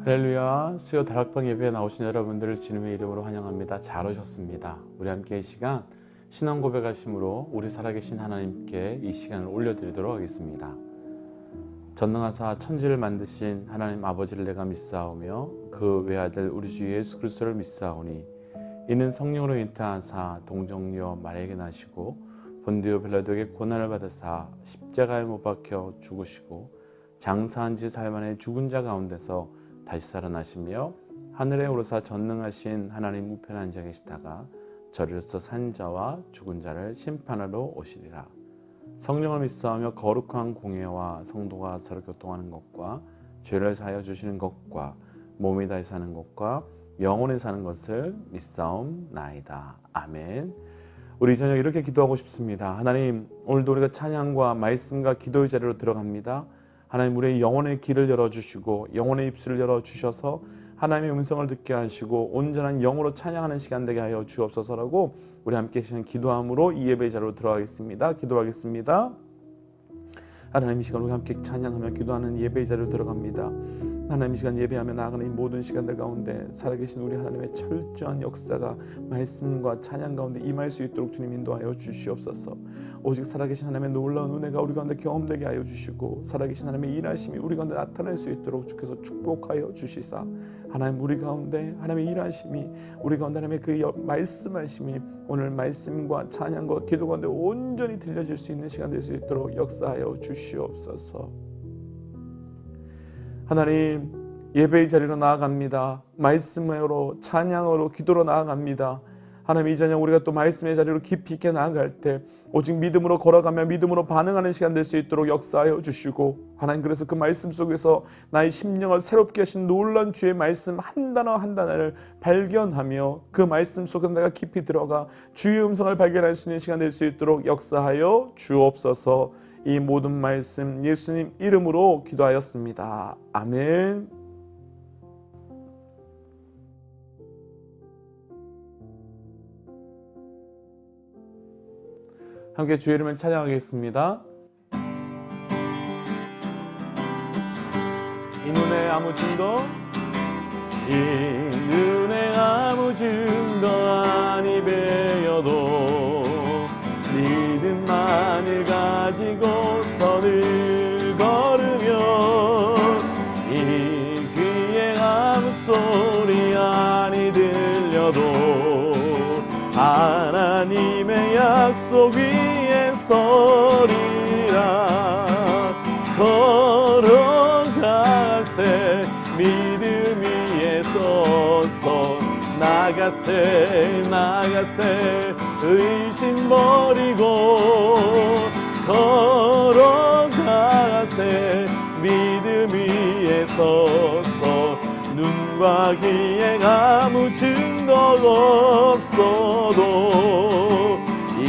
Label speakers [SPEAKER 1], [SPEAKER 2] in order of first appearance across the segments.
[SPEAKER 1] 할렐루야. 수요 다락방 예배에 나오신 여러분들을 주님의 이름으로 환영합니다. 잘 오셨습니다. 우리 함께 이 시간 신앙 고백하심으로 우리 살아계신 하나님께 이 시간을 올려드리도록 하겠습니다. 전능하사 천지를 만드신 하나님 아버지를 내가 믿사오며 그 외아들 우리 주 예수 그리스도를 믿사오니 이는 성령으로 잉태하사 동정녀 마리아에게 나시고 본디오 빌라도에게 고난을 받으사 십자가에 못 박혀 죽으시고 장사한 지 사흘 만에 죽은 자 가운데서 다시 살아나시며 하늘에 오르사 전능하신 하나님 우편에 앉아 계시다가 저리로서 산 자와 죽은 자를 심판하러 오시리라. 성령을 믿사오며 거룩한 공예와 성도가 서로 교통하는 것과 죄를 사하여 주시는 것과 몸이 다시 사는 것과 영원히 사는 것을 믿사옵나이다. 아멘. 우리 저녁 이렇게 기도하고 싶습니다. 하나님, 오늘도 우리가 찬양과 말씀과 기도의 자리로 들어갑니다. 하나님, 우리의 영혼의 길을 열어주시고 영혼의 입술을 열어주셔서 하나님의 음성을 듣게 하시고 온전한 영으로 찬양하는 시간 되게 하여 주옵소서라고 우리 함께 시간 기도함으로 이 예배 자리로 들어가겠습니다. 기도하겠습니다. 하나님, 이 시간 우리 함께 찬양하며 기도하는 예배 자리로 들어갑니다. 하나님, 이 시간 예배하며 나아가는 이 모든 시간들 가운데 살아계신 우리 하나님의 철저한 역사가 말씀과 찬양 가운데 임할 수 있도록 주님 인도하여 주시옵소서. 오직 살아계신 하나님의 놀라운 은혜가 우리 가운데 경험되게 하여 주시고 살아계신 하나님의 일하심이 우리 가운데 나타날 수 있도록 주께서 축복하여 주시사 하나님, 우리 가운데 하나님의 일하심이 우리 가운데 하나님의 그 말씀하심이 오늘 말씀과 찬양과 기도 가운데 온전히 들려질 수 있는 시간 될 수 있도록 역사하여 주시옵소서. 하나님, 예배의 자리로 나아갑니다. 말씀으로 찬양으로 기도로 나아갑니다. 하나님, 이 저녁 우리가 또 말씀의 자리로 깊이 있게 나아갈 때 오직 믿음으로 걸어가며 믿음으로 반응하는 시간 될 수 있도록 역사하여 주시고 하나님, 그래서 그 말씀 속에서 나의 심령을 새롭게 하신 놀라운 주의 말씀 한 단어 한 단어를 발견하며 그 말씀 속에 내가 깊이 들어가 주의 음성을 발견할 수 있는 시간 될 수 있도록 역사하여 주옵소서. 이 모든 말씀 예수님 이름으로 기도하였습니다. 아멘. 함께 주의 이름을 찬양하겠습니다. 이 눈에 아무 증거, 이 눈에 아무 증거 아니 배여도 믿음만을 가지고 선을 걸으면 이 귀에 아무 소리 아니 들려도 하나님의 약속 위에 서리라. 걸어가세 믿음 위에 서서 나가세 의심 버리고 걸어가세 믿음 위에 서서 눈과 귀에 아무 증거 없어도 이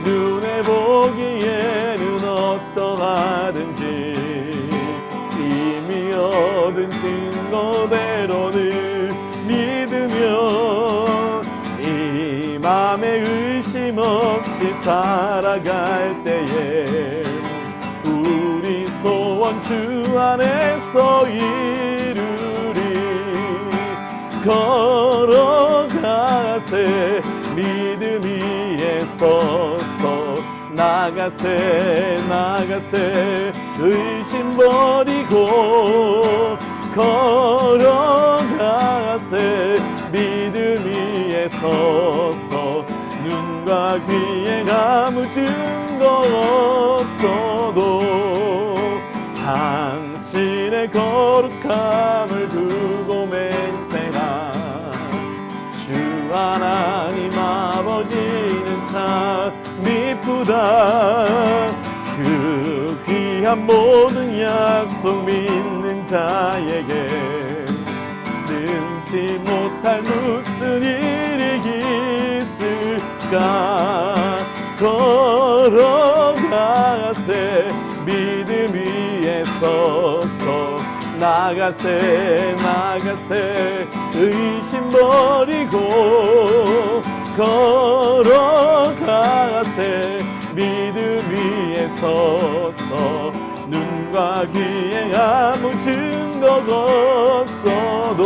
[SPEAKER 1] 눈에 보기에는 어떠하든지 이미 얻은 증거대로는 믿으며 이 맘에 의심 없이 살아갈 때에 우리 소원 주 안에서 이루리. 걸어가세 믿음 위에 서서 나가세 의심 버리고 걸어가세 믿음 위에 서서 눈과 귀에 아무 증거 없어도 당신의 거룩함을 두고 맹세한 주 하나님 아버지는 참 미쁘다. 그 귀한 모든 약속 믿는 자에게 능치 못할 무슨 일이 있을까. 걸어가세 믿음 위에 서서 나가세 의심 버리고 걸어가세 믿음 위에 서서 눈과 귀에 아무 증거 없어도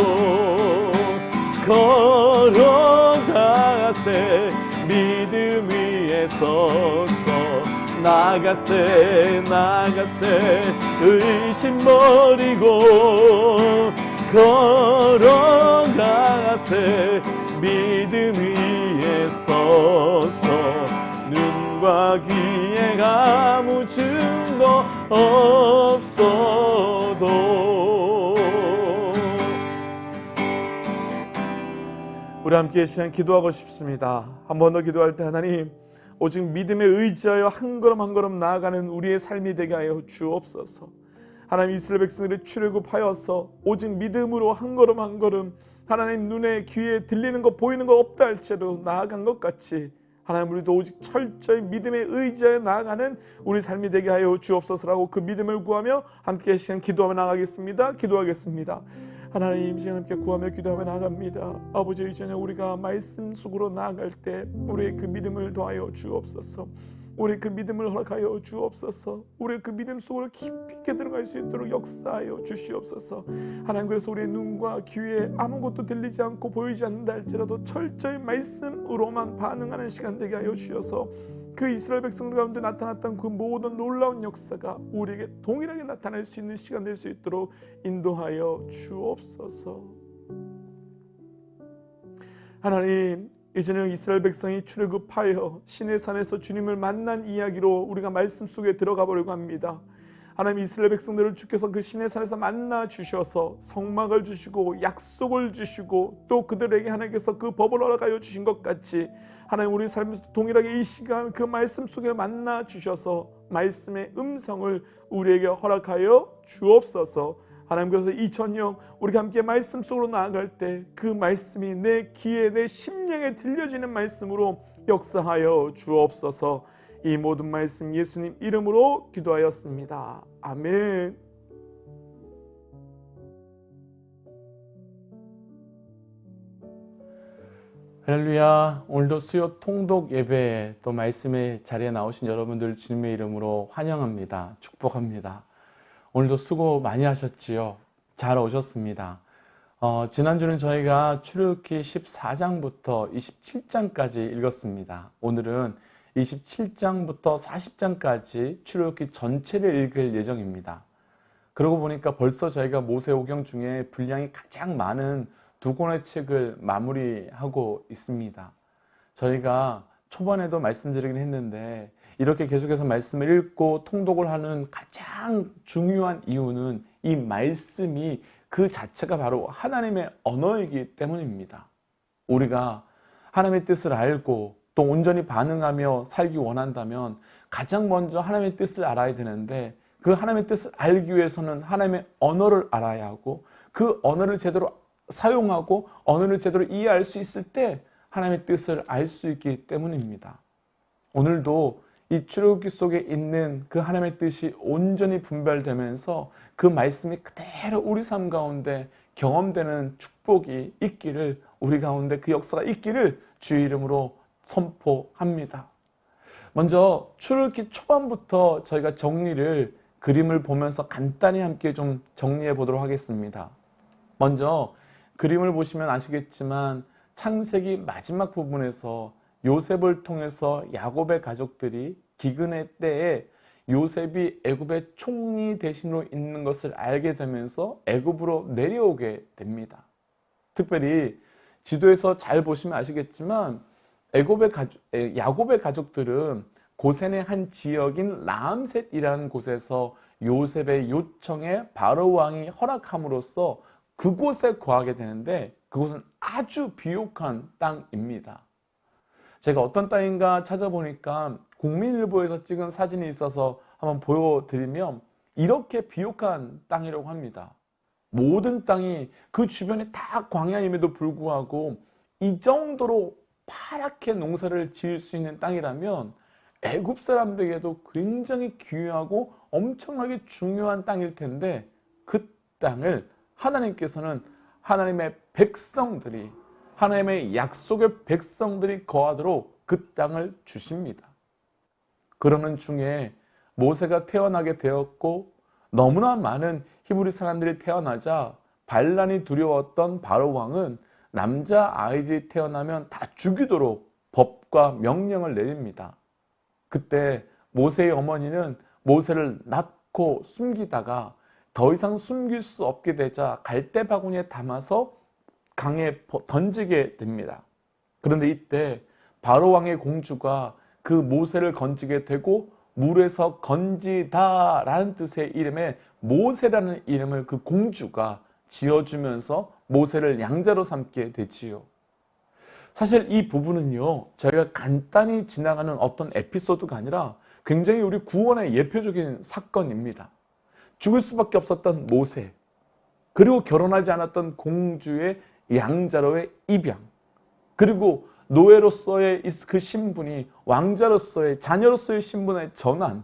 [SPEAKER 1] 걸어가세 믿음 위에 서서 나가세 의심 버리고 걸어가세 믿음 위에 서서 눈과 귀에 아무 증거 없어도. 우리 함께 시간 기도하고 싶습니다. 한 번 더 기도할 때 하나님, 오직 믿음에 의지하여 한 걸음 한 걸음 나아가는 우리의 삶이 되게 하여 주옵소서. 하나님, 이스라엘 백성들이 출애굽하여서 오직 믿음으로 한 걸음 한 걸음 하나님 눈에 귀에 들리는 거 보이는 거 없다 할지라도 나아간 것 같이 하나님, 우리도 오직 철저히 믿음에 의지하여 나아가는 우리 삶이 되게 하여 주옵소서라고 그 믿음을 구하며 함께 시간 기도하며 나가겠습니다. 기도하겠습니다. 하나님, 시간 함께 구하며 기도하며 나아갑니다. 아버지, 이전에 우리가 말씀 속으로 나아갈 때 우리의 그 믿음을 더하여 주옵소서. 우리 그 믿음을 허락하여 주옵소서. 우리 그 믿음 속으로 깊이 있게 들어갈 수 있도록 역사하여 주시옵소서. 하나님, 그래서 우리의 눈과 귀에 아무것도 들리지 않고 보이지 않는다 할지라도 철저히 말씀으로만 반응하는 시간 되게 하여 주셔서 그 이스라엘 백성들 가운데 나타났던 그 모든 놀라운 역사가 우리에게 동일하게 나타날 수 있는 시간 될 수 있도록 인도하여 주옵소서. 하나님, 이제는 이스라엘 백성이 출애굽하여 시내산에서 주님을 만난 이야기로 우리가 말씀 속에 들어가 보려고 합니다. 하나님, 이스라엘 백성들을 주께서 그 시내산에서 만나 주셔서 성막을 주시고 약속을 주시고 또 그들에게 하나님께서 그 법을 허락하여 주신 것 같이 하나님, 우리 삶에서 동일하게 이 시간 그 말씀 속에 만나 주셔서 말씀의 음성을 우리에게 허락하여 주옵소서. 하나님, 그래서 2000년 우리가 함께 말씀 속으로 나아갈 때 그 말씀이 내 귀에 내 심령에 들려지는 말씀으로 역사하여 주옵소서. 이 모든 말씀 예수님 이름으로 기도하였습니다. 아멘. 할렐루야. 오늘도 수요 통독 예배에 또 말씀의 자리에 나오신 여러분들 주님의 이름으로 환영합니다. 축복합니다. 오늘도 수고 많이 하셨지요. 잘 오셨습니다. 지난주는 저희가 출애굽기 14장부터 27장까지 읽었습니다. 오늘은 27장부터 40장까지 출애굽기 전체를 읽을 예정입니다. 그러고 보니까 벌써 저희가 모세오경 중에 분량이 가장 많은 두 권의 책을 마무리하고 있습니다. 저희가 초반에도 말씀드리긴 했는데 이렇게 계속해서 말씀을 읽고 통독을 하는 가장 중요한 이유는 이 말씀이 그 자체가 바로 하나님의 언어이기 때문입니다. 우리가 하나님의 뜻을 알고 또 온전히 반응하며 살기 원한다면 가장 먼저 하나님의 뜻을 알아야 되는데 그 하나님의 뜻을 알기 위해서는 하나님의 언어를 알아야 하고 그 언어를 제대로 사용하고 언어를 제대로 이해할 수 있을 때 하나님의 뜻을 알 수 있기 때문입니다. 오늘도 이 출애굽기 속에 있는 그 하나님의 뜻이 온전히 분별되면서 그 말씀이 그대로 우리 삶 가운데 경험되는 축복이 있기를, 우리 가운데 그 역사가 있기를 주의 이름으로 선포합니다. 먼저 출애굽기 초반부터 저희가 정리를 그림을 보면서 간단히 함께 좀 정리해 보도록 하겠습니다. 먼저 그림을 보시면 아시겠지만 창세기 마지막 부분에서 요셉을 통해서 야곱의 가족들이 기근의 때에 요셉이 애굽의 총리 대신으로 있는 것을 알게 되면서 애굽으로 내려오게 됩니다. 특별히 지도에서 잘 보시면 아시겠지만 야곱의 가족들은 고센의 한 지역인 라암셋이라는 곳에서 요셉의 요청에 바로 왕이 허락함으로써 그곳에 거하게 되는데 그곳은 아주 비옥한 땅입니다. 제가 어떤 땅인가 찾아보니까 국민일보에서 찍은 사진이 있어서 한번 보여드리면 이렇게 비옥한 땅이라고 합니다. 모든 땅이 그 주변에 다 광야임에도 불구하고 이 정도로 파랗게 농사를 지을 수 있는 땅이라면 애굽 사람들에게도 굉장히 귀하고 엄청나게 중요한 땅일 텐데 그 땅을 하나님께서는 하나님의 백성들이, 하나님의 약속의 백성들이 거하도록 그 땅을 주십니다. 그러는 중에 모세가 태어나게 되었고 너무나 많은 히브리 사람들이 태어나자 반란이 두려웠던 바로 왕은 남자 아이들이 태어나면 다 죽이도록 법과 명령을 내립니다. 그때 모세의 어머니는 모세를 낳고 숨기다가 더 이상 숨길 수 없게 되자 갈대 바구니에 담아서 강에 던지게 됩니다. 그런데 이때 바로 왕의 공주가 그 모세를 건지게 되고 물에서 건지다 라는 뜻의 이름에 모세라는 이름을 그 공주가 지어주면서 모세를 양자로 삼게 되지요. 사실 이 부분은요, 저희가 간단히 지나가는 어떤 에피소드가 아니라 굉장히 우리 구원의 예표적인 사건입니다. 죽을 수밖에 없었던 모세, 그리고 결혼하지 않았던 공주의 양자로의 입양, 그리고 노예로서의 그 신분이 왕자로서의 자녀로서의 신분의 전환.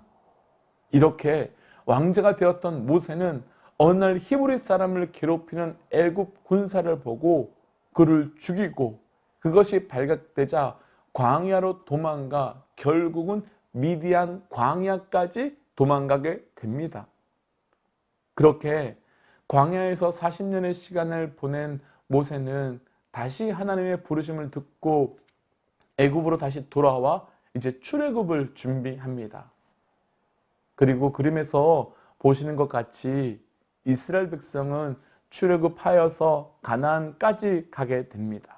[SPEAKER 1] 이렇게 왕자가 되었던 모세는 어느 날 히브리 사람을 괴롭히는 애굽 군사를 보고 그를 죽이고 그것이 발각되자 광야로 도망가 결국은 미디안 광야까지 도망가게 됩니다. 그렇게 광야에서 40년의 시간을 보낸 모세는 다시 하나님의 부르심을 듣고 애굽으로 다시 돌아와 이제 출애굽을 준비합니다. 그리고 그림에서 보시는 것 같이 이스라엘 백성은 출애굽하여서 가나안까지 가게 됩니다.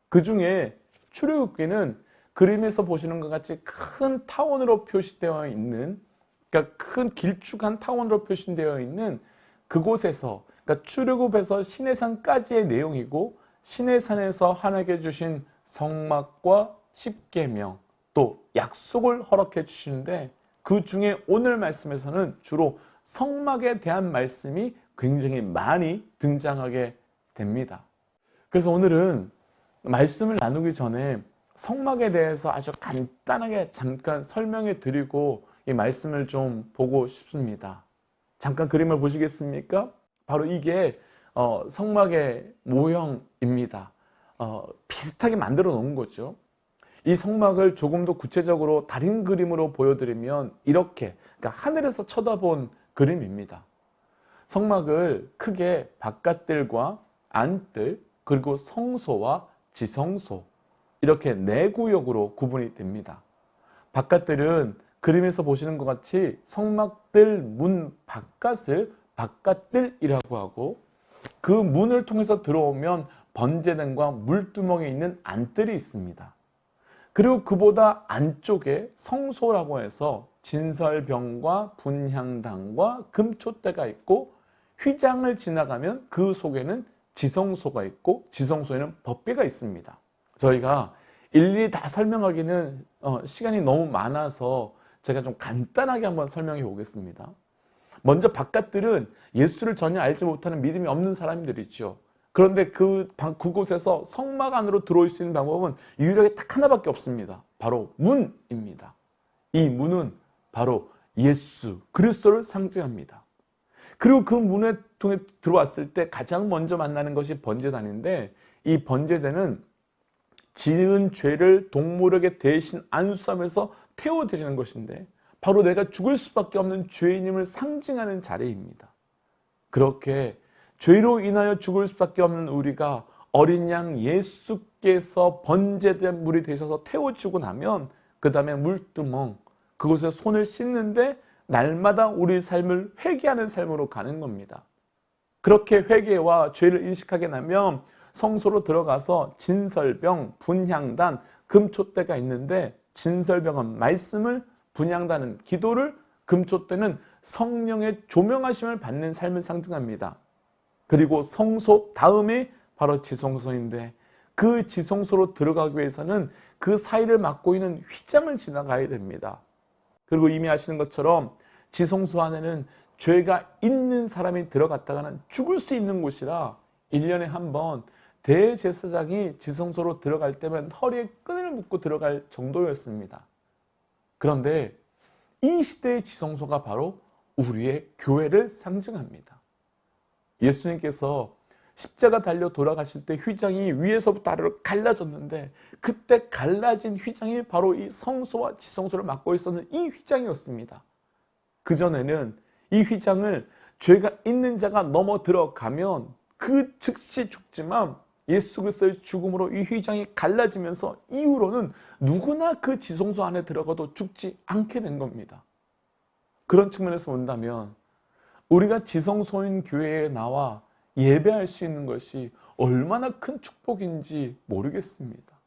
[SPEAKER 1] 그 중에 출애굽기는 그림에서 보시는 것 같이 큰 타원으로 표시되어 있는, 그러니까 큰 길쭉한 타원으로 표시되어 있는 그곳에서, 그러니까 출애굽에서 시내산까지의 내용이고 시내산에서 하나님께 주신 성막과 십계명 또 약속을 허락해 주시는데 그 중에 오늘 말씀에서는 주로 성막에 대한 말씀이 굉장히 많이 등장하게 됩니다. 그래서 오늘은 말씀을 나누기 전에 성막에 대해서 아주 간단하게 잠깐 설명해 드리고 이 말씀을 좀 보고 싶습니다. 잠깐 그림을 보시겠습니까? 바로 이게 성막의 모형입니다. 비슷하게 만들어 놓은 거죠. 이 성막을 조금 더 구체적으로 다른 그림으로 보여드리면 이렇게, 그러니까 하늘에서 쳐다본 그림입니다. 성막을 크게 바깥뜰과 안뜰, 그리고 성소와 지성소, 이렇게 네 구역으로 구분이 됩니다. 바깥뜰은 그림에서 보시는 것 같이 성막뜰 문 바깥을 바깥뜰이라고 하고, 그 문을 통해서 들어오면 번제단과 물두멍에 있는 안뜰이 있습니다. 그리고 그보다 안쪽에 성소라고 해서 진설병과 분향당과 금촛대가 있고, 휘장을 지나가면 그 속에는 지성소가 있고 지성소에는 법궤가 있습니다. 저희가 일일이 다 설명하기는 시간이 너무 많아서 제가 좀 간단하게 한번 설명해 보겠습니다. 먼저 바깥들은 예수를 전혀 알지 못하는 믿음이 없는 사람들이죠. 그런데 그곳에서 성막 안으로 들어올 수 있는 방법은 유일하게 딱 하나밖에 없습니다. 바로 문입니다. 이 문은 바로 예수 그리스도를 상징합니다. 그리고 그 문에 통해 들어왔을 때 가장 먼저 만나는 것이 번제단인데, 이 번제단은 지은 죄를 동물에게 대신 안수하면서 태워드리는 것인데 바로 내가 죽을 수밖에 없는 죄인임을 상징하는 자리입니다. 그렇게 죄로 인하여 죽을 수밖에 없는 우리가 어린 양 예수께서 번제된 물이 되셔서 태워주고 나면 그 다음에 물두멍, 그곳에 손을 씻는데 날마다 우리 삶을 회개하는 삶으로 가는 겁니다. 그렇게 회개와 죄를 인식하게 나면 성소로 들어가서 진설병, 분향단, 금촛대가 있는데, 진설병은 말씀을, 분향단은 기도를, 금촛대는 성령의 조명하심을 받는 삶을 상징합니다. 그리고 성소 다음에 바로 지성소인데, 그 지성소로 들어가기 위해서는 그 사이를 막고 있는 휘장을 지나가야 됩니다. 그리고 이미 아시는 것처럼 지성소 안에는 죄가 있는 사람이 들어갔다가는 죽을 수 있는 곳이라 1년에 한 번 대제사장이 지성소로 들어갈 때면 허리에 끈을 묶고 들어갈 정도였습니다. 그런데 이 시대의 지성소가 바로 우리의 교회를 상징합니다. 예수님께서 십자가 달려 돌아가실 때 휘장이 위에서부터 아래로 갈라졌는데, 그때 갈라진 휘장이 바로 이 성소와 지성소를 막고 있었는 이 휘장이었습니다. 그전에는 이 휘장을 죄가 있는 자가 넘어 들어가면 그 즉시 죽지만 예수 그리스도의 죽음으로 이 휘장이 갈라지면서 이후로는 누구나 그 지성소 안에 들어가도 죽지 않게 된 겁니다. 그런 측면에서 본다면 우리가 지성소인 교회에 나와 예배할 수 있는 것이 얼마나 큰 축복인지 모르겠습니다.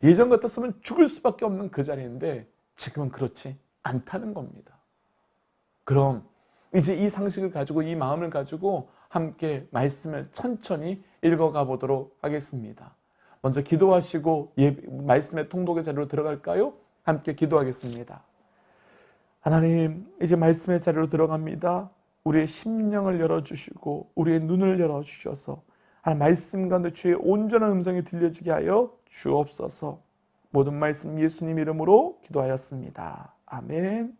[SPEAKER 1] 예전 같았으면 죽을 수밖에 없는 그 자리인데 지금은 그렇지 않다는 겁니다. 그럼 이제 이 상식을 가지고 이 마음을 가지고 함께 말씀을 천천히 읽어가 보도록 하겠습니다. 먼저 기도하시고 말씀의 통독의 자리로 들어갈까요? 함께 기도하겠습니다. 하나님, 이제 말씀의 자리로 들어갑니다. 우리의 심령을 열어주시고 우리의 눈을 열어주셔서 말씀 가운데 주의 온전한 음성이 들려지게 하여 주옵소서. 모든 말씀 예수님 이름으로 기도하였습니다. 아멘.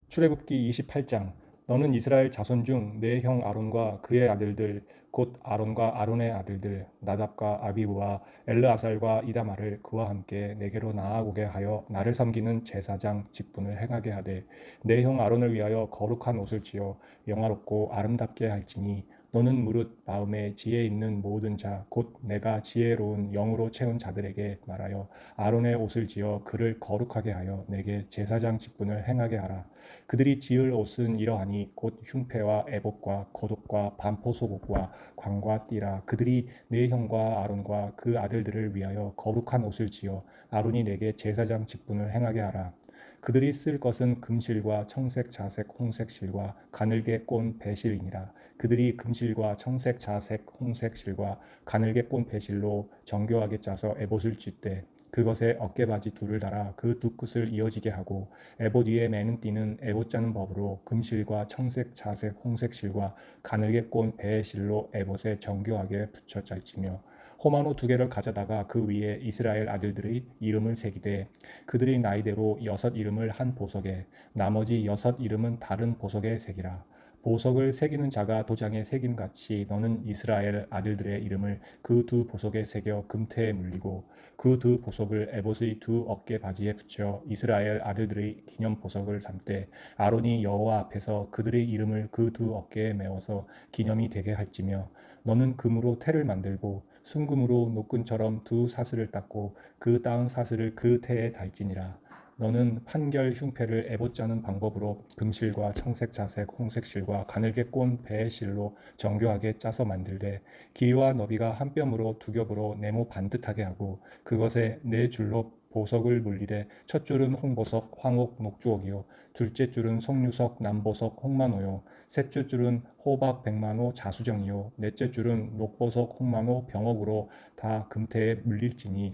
[SPEAKER 2] 출애굽기 28장. 너는 이스라엘 자손 중 내 형 아론과 그의 아들들 곧 아론과 아론의 아들들 나답과 아비후와 엘르아살과 이다말을 그와 함께 내게로 나아오게 하여 나를 섬기는 제사장 직분을 행하게 하되 내 형 아론을 위하여 거룩한 옷을 지어 영화롭고 아름답게 할지니 너는 무릇 마음에 지혜 있는 모든 자 곧 내가 지혜로운 영으로 채운 자들에게 말하여 아론의 옷을 지어 그를 거룩하게 하여 내게 제사장 직분을 행하게 하라. 그들이 지을 옷은 이러하니 곧 흉패와 에봇과 겉옷과 반포 속옷과 광과 띠라. 그들이 내 형과 아론과 그 아들들을 위하여 거룩한 옷을 지어 아론이 내게 제사장 직분을 행하게 하라. 그들이 쓸 것은 금실과 청색 자색 홍색 실과 가늘게 꼰 배실이니라. 그들이 금실과 청색 자색 홍색 실과 가늘게 꼰 배실로 정교하게 짜서 에봇을 찢되 그것에 어깨바지 둘을 달아 그 두 끝을 이어지게 하고 에봇 위에 매는 띠는 에봇 짜는 법으로 금실과 청색 자색 홍색 실과 가늘게 꼰 배의 실로 에봇에 정교하게 붙여 짤지며 호마노 2개를 가져다가 그 위에 이스라엘 아들들의 이름을 새기되 그들의 나이대로 6 이름을 한 보석에 나머지 6 이름은 다른 보석에 새기라. 보석을 새기는 자가 도장에 새김같이 너는 이스라엘 아들들의 이름을 그 두 보석에 새겨 금태에 물리고 그 두 보석을 에봇의 두 어깨 바지에 붙여 이스라엘 아들들의 기념 보석을 삼되 아론이 여호와 앞에서 그들의 이름을 그 두 어깨에 메어서 기념이 되게 할지며 너는 금으로 태를 만들고 순금으로 노끈처럼 두 사슬을 닦고 그 따은 사슬을 그 태에 달지니라. 너는 판결 흉패를 에봇 짜는 방법으로 금실과 청색 자색 홍색 실과 가늘게 꼰 배의 실로 정교하게 짜서 만들되 길이와 너비가 한 뼘으로 2겹으로 네모 반듯하게 하고 그것에 4줄로 보석을 물리되 첫 줄은 홍보석 황옥 녹주옥이요 둘째 줄은 송유석 남보석 홍만호요 셋째 줄은 호박 백만호 자수정이요 넷째 줄은 녹보석 홍만호 병옥으로 다 금태에 물릴지니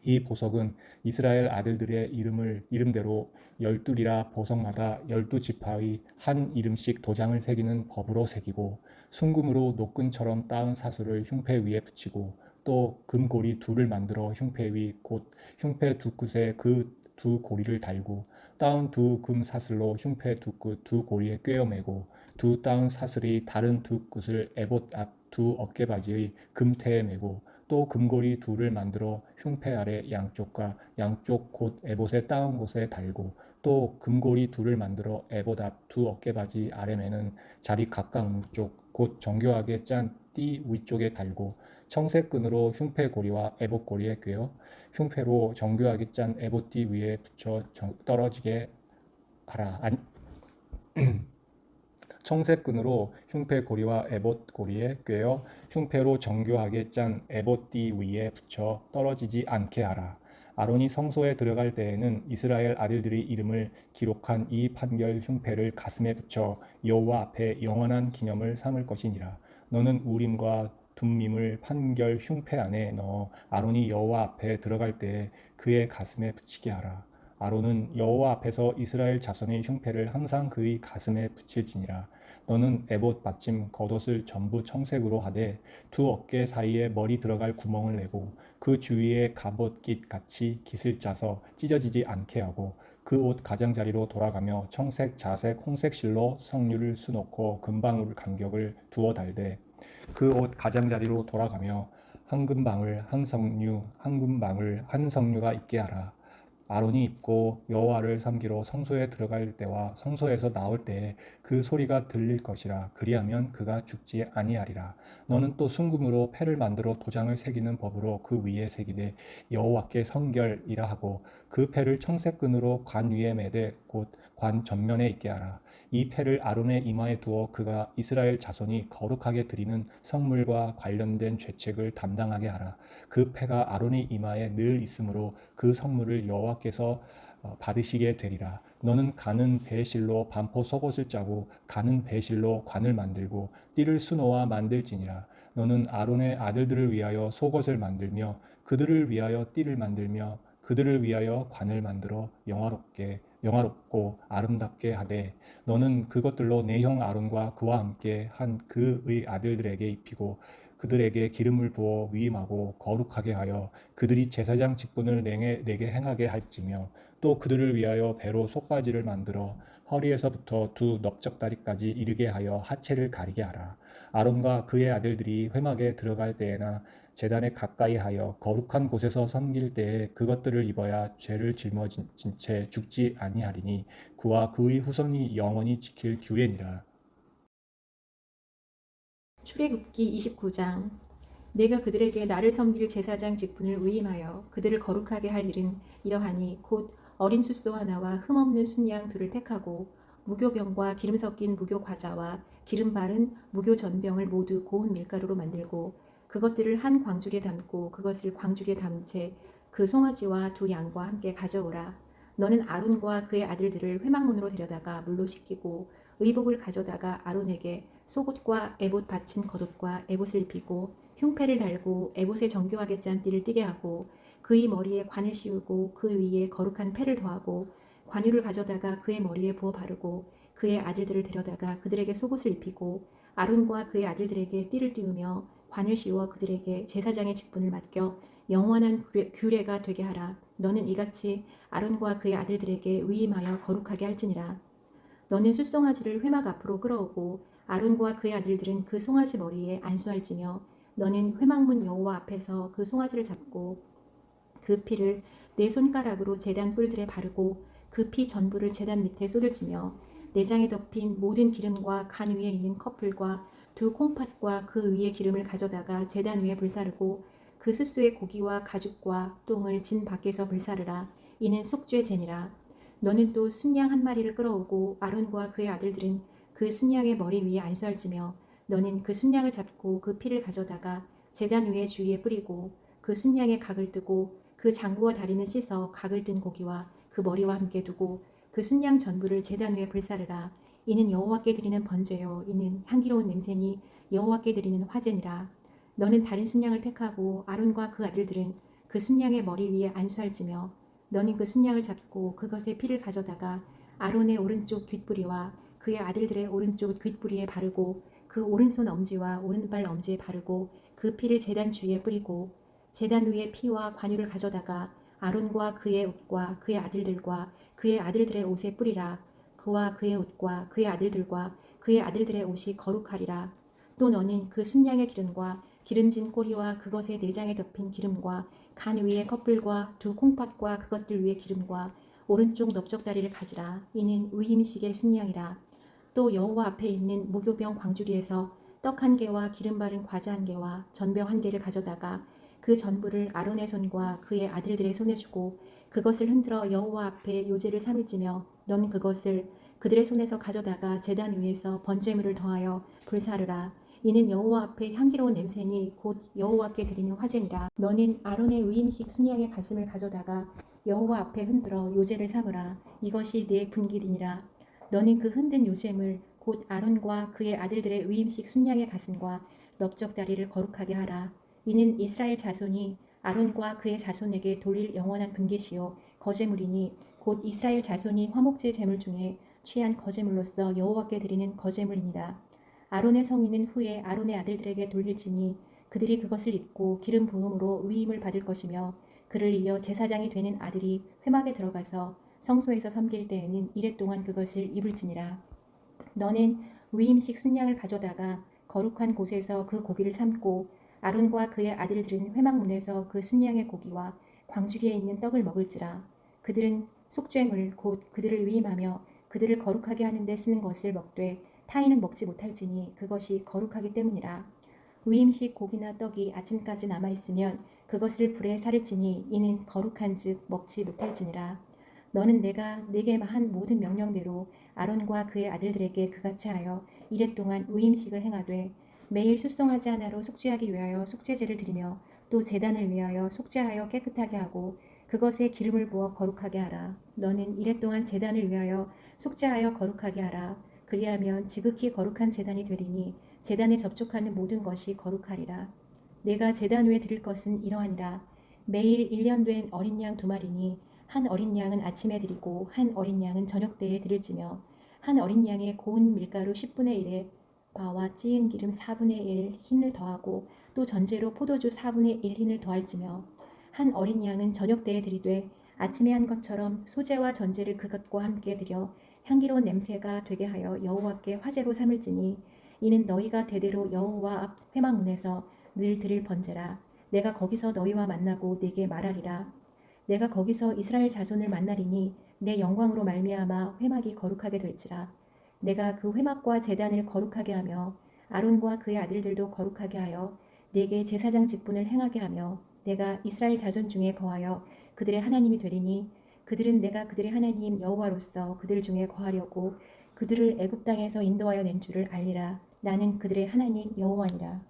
[SPEAKER 2] 이 보석은 이스라엘 아들들의 이름대로 12이라 보석마다 12지파의 한 이름씩 도장을 새기는 법으로 새기고 순금으로 노끈처럼 따은 사슬을 흉패 위에 붙이고 또 금고리 2를 만들어 흉패 위 곧 흉패 두 끝에 그 두 고리를 달고 따은 두 금 사슬로 흉패 두 끝 두 고리에 꿰어 매고 두 따은 사슬이 다른 두 끝을 에봇 앞 두 어깨바지의 금태에 매고 또 금고리 2를 만들어 흉패 아래 양쪽과 양쪽 곧 에봇의 따은 곳에 달고 또 금고리 2를 만들어 에봇 앞 두 어깨바지 아래매는 자리 각각 목쪽 곧 정교하게 짠 띠 위쪽에 달고 청색 끈으로 흉패 고리와 에봇 고리에 꿰어 흉패로 정교하게 짠 에봇 띠 위에 붙여 떨어지게 하라. 청색 끈으로 흉패 고리와 에봇 고리에 꿰어 흉패로 정교하게 짠 에봇 띠 위에 붙여 떨어지지 않게 하라. 아론이 성소에 들어갈 때에는 이스라엘 아들들의 이름을 기록한 이 판결 흉패를 가슴에 붙여 여호와 앞에 영원한 기념을 삼을 것이니라. 너는 우림과 둠밈을 판결 흉패 안에 넣어 아론이 여호와 앞에 들어갈 때에 그의 가슴에 붙이게 하라. 아론은 여호와 앞에서 이스라엘 자손의 흉패를 항상 그의 가슴에 붙일지니라. 너는 에봇 받침 겉옷을 전부 청색으로 하되 두 어깨 사이에 머리 들어갈 구멍을 내고 그 주위에 갑옷깃 같이 깃을 짜서 찢어지지 않게 하고 그 옷 가장자리로 돌아가며 청색 자색 홍색 실로 성류를 수놓고 금방울 간격을 두어 달되 그 옷 가장자리로 돌아가며 한 금방울 한 성류 한 금방울 한 성류가 있게 하라. 아론이 입고 여호와를 섬기러 성소에 들어갈 때와 성소에서 나올 때에 그 소리가 들릴 것이라. 그리하면 그가 죽지 아니하리라. 너는 또 순금으로 패를 만들어 도장을 새기는 법으로 그 위에 새기되 여호와께 성결이라 하고 그 패를 청색끈으로 관 위에 매되 곧 관 전면에 있게 하라. 이 패를 아론의 이마에 두어 그가 이스라엘 자손이 거룩하게 드리는 성물과 관련된 죄책을 담당하게 하라. 그 패가 아론의 이마에 늘 있으므로 그 성물을 여호와께서 받으시게 되리라. 너는 가는 배실로 반포 속옷을 짜고 가는 배실로 관을 만들고 띠를 수놓아 만들지니라. 너는 아론의 아들들을 위하여 속옷을 만들며 그들을 위하여 띠를 만들며 그들을 위하여 관을 만들어 영화롭고 아름답게 하되 너는 그것들로 내 형 아론과 그와 함께 한 그의 아들들에게 입히고 그들에게 기름을 부어 위임하고 거룩하게 하여 그들이 제사장 직분을 내게 행하게 할지며 또 그들을 위하여 배로 속바지를 만들어 허리에서부터 두 넓적다리까지 이르게 하여 하체를 가리게 하라. 아론과 그의 아들들이 회막에 들어갈 때에나 제단에 가까이 하여 거룩한 곳에서 섬길 때에 그것들을 입어야 죄를 짊어진 채 죽지 아니하리니 그와 그의 후손이 영원히 지킬 규례니라.
[SPEAKER 3] 출애굽기 29장. 내가 그들에게 나를 섬길 제사장 직분을 위임하여 그들을 거룩하게 할 일은 이러하니 곧 어린 숫소 하나와 흠없는 순양 둘을 택하고 무교병과 기름 섞인 무교 과자와 기름 바른 무교 전병을 모두 고운 밀가루로 만들고 그것들을 한 광주리에 담고 그것을 광주리에 담은 채 그 송아지와 두 양과 함께 가져오라. 너는 아론과 그의 아들들을 회막문으로 데려다가 물로 씻기고 의복을 가져다가 아론에게 속옷과 에봇 받친 겉옷과 에봇을 입히고 흉패를 달고 에봇에 정교하게 짠 띠를 띠게 하고 그의 머리에 관을 씌우고 그 위에 거룩한 패를 더하고 관유를 가져다가 그의 머리에 부어 바르고 그의 아들들을 데려다가 그들에게 속옷을 입히고 아론과 그의 아들들에게 띠를 띠우며 관을 씌워 그들에게 제사장의 직분을 맡겨 영원한 규례가 되게 하라. 너는 이같이 아론과 그의 아들들에게 위임하여 거룩하게 할지니라. 너는 숫송아지를 회막 앞으로 끌어오고 아론과 그의 아들들은 그 송아지 머리에 안수할지며 너는 회막문 여호와 앞에서 그 송아지를 잡고 그 피를 네 손가락으로 제단 뿔들에 바르고 그 피 전부를 제단 밑에 쏟을지며 내장에 덮인 모든 기름과 간 위에 있는 커플과 두 콩팥과 그 위에 기름을 가져다가 제단 위에 불사르고 그 숫소의 고기와 가죽과 똥을 진 밖에서 불사르라. 이는 속죄 제니라. 너는 또 순양 한 마리를 끌어오고 아론과 그의 아들들은 그 순양의 머리 위에 안수할지며 너는 그 순양을 잡고 그 피를 가져다가 제단 위에 주위에 뿌리고 그 순양의 각을 뜨고 그 장부와 다리는 씻어 각을 뜬 고기와 그 머리와 함께 두고 그 순양 전부를 제단 위에 불사르라. 이는 여호와께 드리는 번제요 이는 향기로운 냄새니 여호와께 드리는 화제니라. 너는 다른 순양을 택하고 아론과 그 아들들은 그 순양의 머리 위에 안수할지며 너는 그 순양을 잡고 그것의 피를 가져다가 아론의 오른쪽 귓부리와 그의 아들들의 오른쪽 귓부리에 바르고 그 오른손 엄지와 오른발 엄지에 바르고 그 피를 제단 주위에 뿌리고 제단 위에 피와 관유를 가져다가 아론과 그의 옷과 그의 아들들과 그의 아들들의 옷에 뿌리라. 그와 그의 옷과 그의 아들들과 그의 아들들의 옷이 거룩하리라. 또 너는 그 순양의 기름과 기름진 꼬리와 그것의 내장에 덮인 기름과 간 위에 커플과 두 콩팥과 그것들 위에 기름과 오른쪽 넓적다리를 가지라. 이는 위임식의 순양이라. 또 여호와 앞에 있는 무교병 광주리에서 떡 한 개와 기름 바른 과자 한 개와 전병 한 개를 가져다가 그 전부를 아론의 손과 그의 아들들의 손에 주고 그것을 흔들어 여호와 앞에 요제를 삼을지며 너는 그것을 그들의 손에서 가져다가 제단 위에서 번제물을 더하여 불사르라. 이는 여호와 앞에 향기로운 냄새니 곧 여호와께 드리는 화제니라. 너는 아론의 위임식 순양의 가슴을 가져다가 여호와 앞에 흔들어 요제를 삼으라. 이것이 내 분깃이니라. 너는 그 흔든 요제물 곧 아론과 그의 아들들의 위임식 순양의 가슴과 넓적다리를 거룩하게 하라. 이는 이스라엘 자손이 아론과 그의 자손에게 돌릴 영원한 분깃이요 거제물이니 곧 이스라엘 자손이 화목제 제물 중에 취한 거제물로서 여호와께 드리는 거제물이니라. 아론의 성인은 후에 아론의 아들들에게 돌릴지니 그들이 그것을 입고 기름 부음으로 위임을 받을 것이며 그를 이어 제사장이 되는 아들이 회막에 들어가서 성소에서 섬길 때에는 이레 동안 그것을 입을지니라. 너는 위임식 순양을 가져다가 거룩한 곳에서 그 고기를 삶고 아론과 그의 아들들은 회막문에서 그 순양의 고기와 광주리에 있는 떡을 먹을지라. 그들은 속죄물 곧 그들을 위임하며 그들을 거룩하게 하는 데 쓰는 것을 먹되 타인은 먹지 못할지니 그것이 거룩하기 때문이라. 위임식 고기나 떡이 아침까지 남아 있으면 그것을 불에 사를지니 이는 거룩한즉 먹지 못할지니라. 너는 내가 네게 한 모든 명령대로 아론과 그의 아들들에게 그같이 하여 이레 동안 위임식을 행하되 매일 수송아지 하나로 속죄하기 위하여 속죄제를 드리며 또 제단을 위하여 속죄하여 깨끗하게 하고 그것에 기름을 부어 거룩하게 하라. 너는 이레 동안 제단을 위하여 속죄하여 거룩하게 하라. 그리하면 지극히 거룩한 제단이 되리니 제단에 접촉하는 모든 것이 거룩하리라. 내가 제단 위에 드릴 것은 이러하니라. 매일 1년 된 어린 양 2마리니 한 어린 양은 아침에 드리고 한 어린 양은 저녁 때에 드릴지며 한 어린 양에 고운 밀가루 10분의 1에 바와 찌은 기름 4분의 1 흰을 더하고 또 전제로 포도주 4분의 1 흰을 더할지며 한 어린 양은 저녁 때에 드리되 아침에 한 것처럼 소제와 전제를 그것과 함께 드려 향기로운 냄새가 되게 하여 여호와께 화제로 삼을지니 이는 너희가 대대로 여호와 앞 회막문에서 늘 드릴 번제라. 내가 거기서 너희와 만나고 네게 말하리라. 내가 거기서 이스라엘 자손을 만나리니 내 영광으로 말미암아 회막이 거룩하게 될지라. 내가 그 회막과 제단을 거룩하게 하며 아론과 그의 아들들도 거룩하게 하여 네게 제사장 직분을 행하게 하며 내가 이스라엘 자손 중에 거하여 그들의 하나님이 되리니 그들은 내가 그들의 하나님 여호와로서 그들 중에 거하려고 그들을 애굽 땅에서 인도하여 낸 줄을 알리라. 나는 그들의 하나님 여호와니라.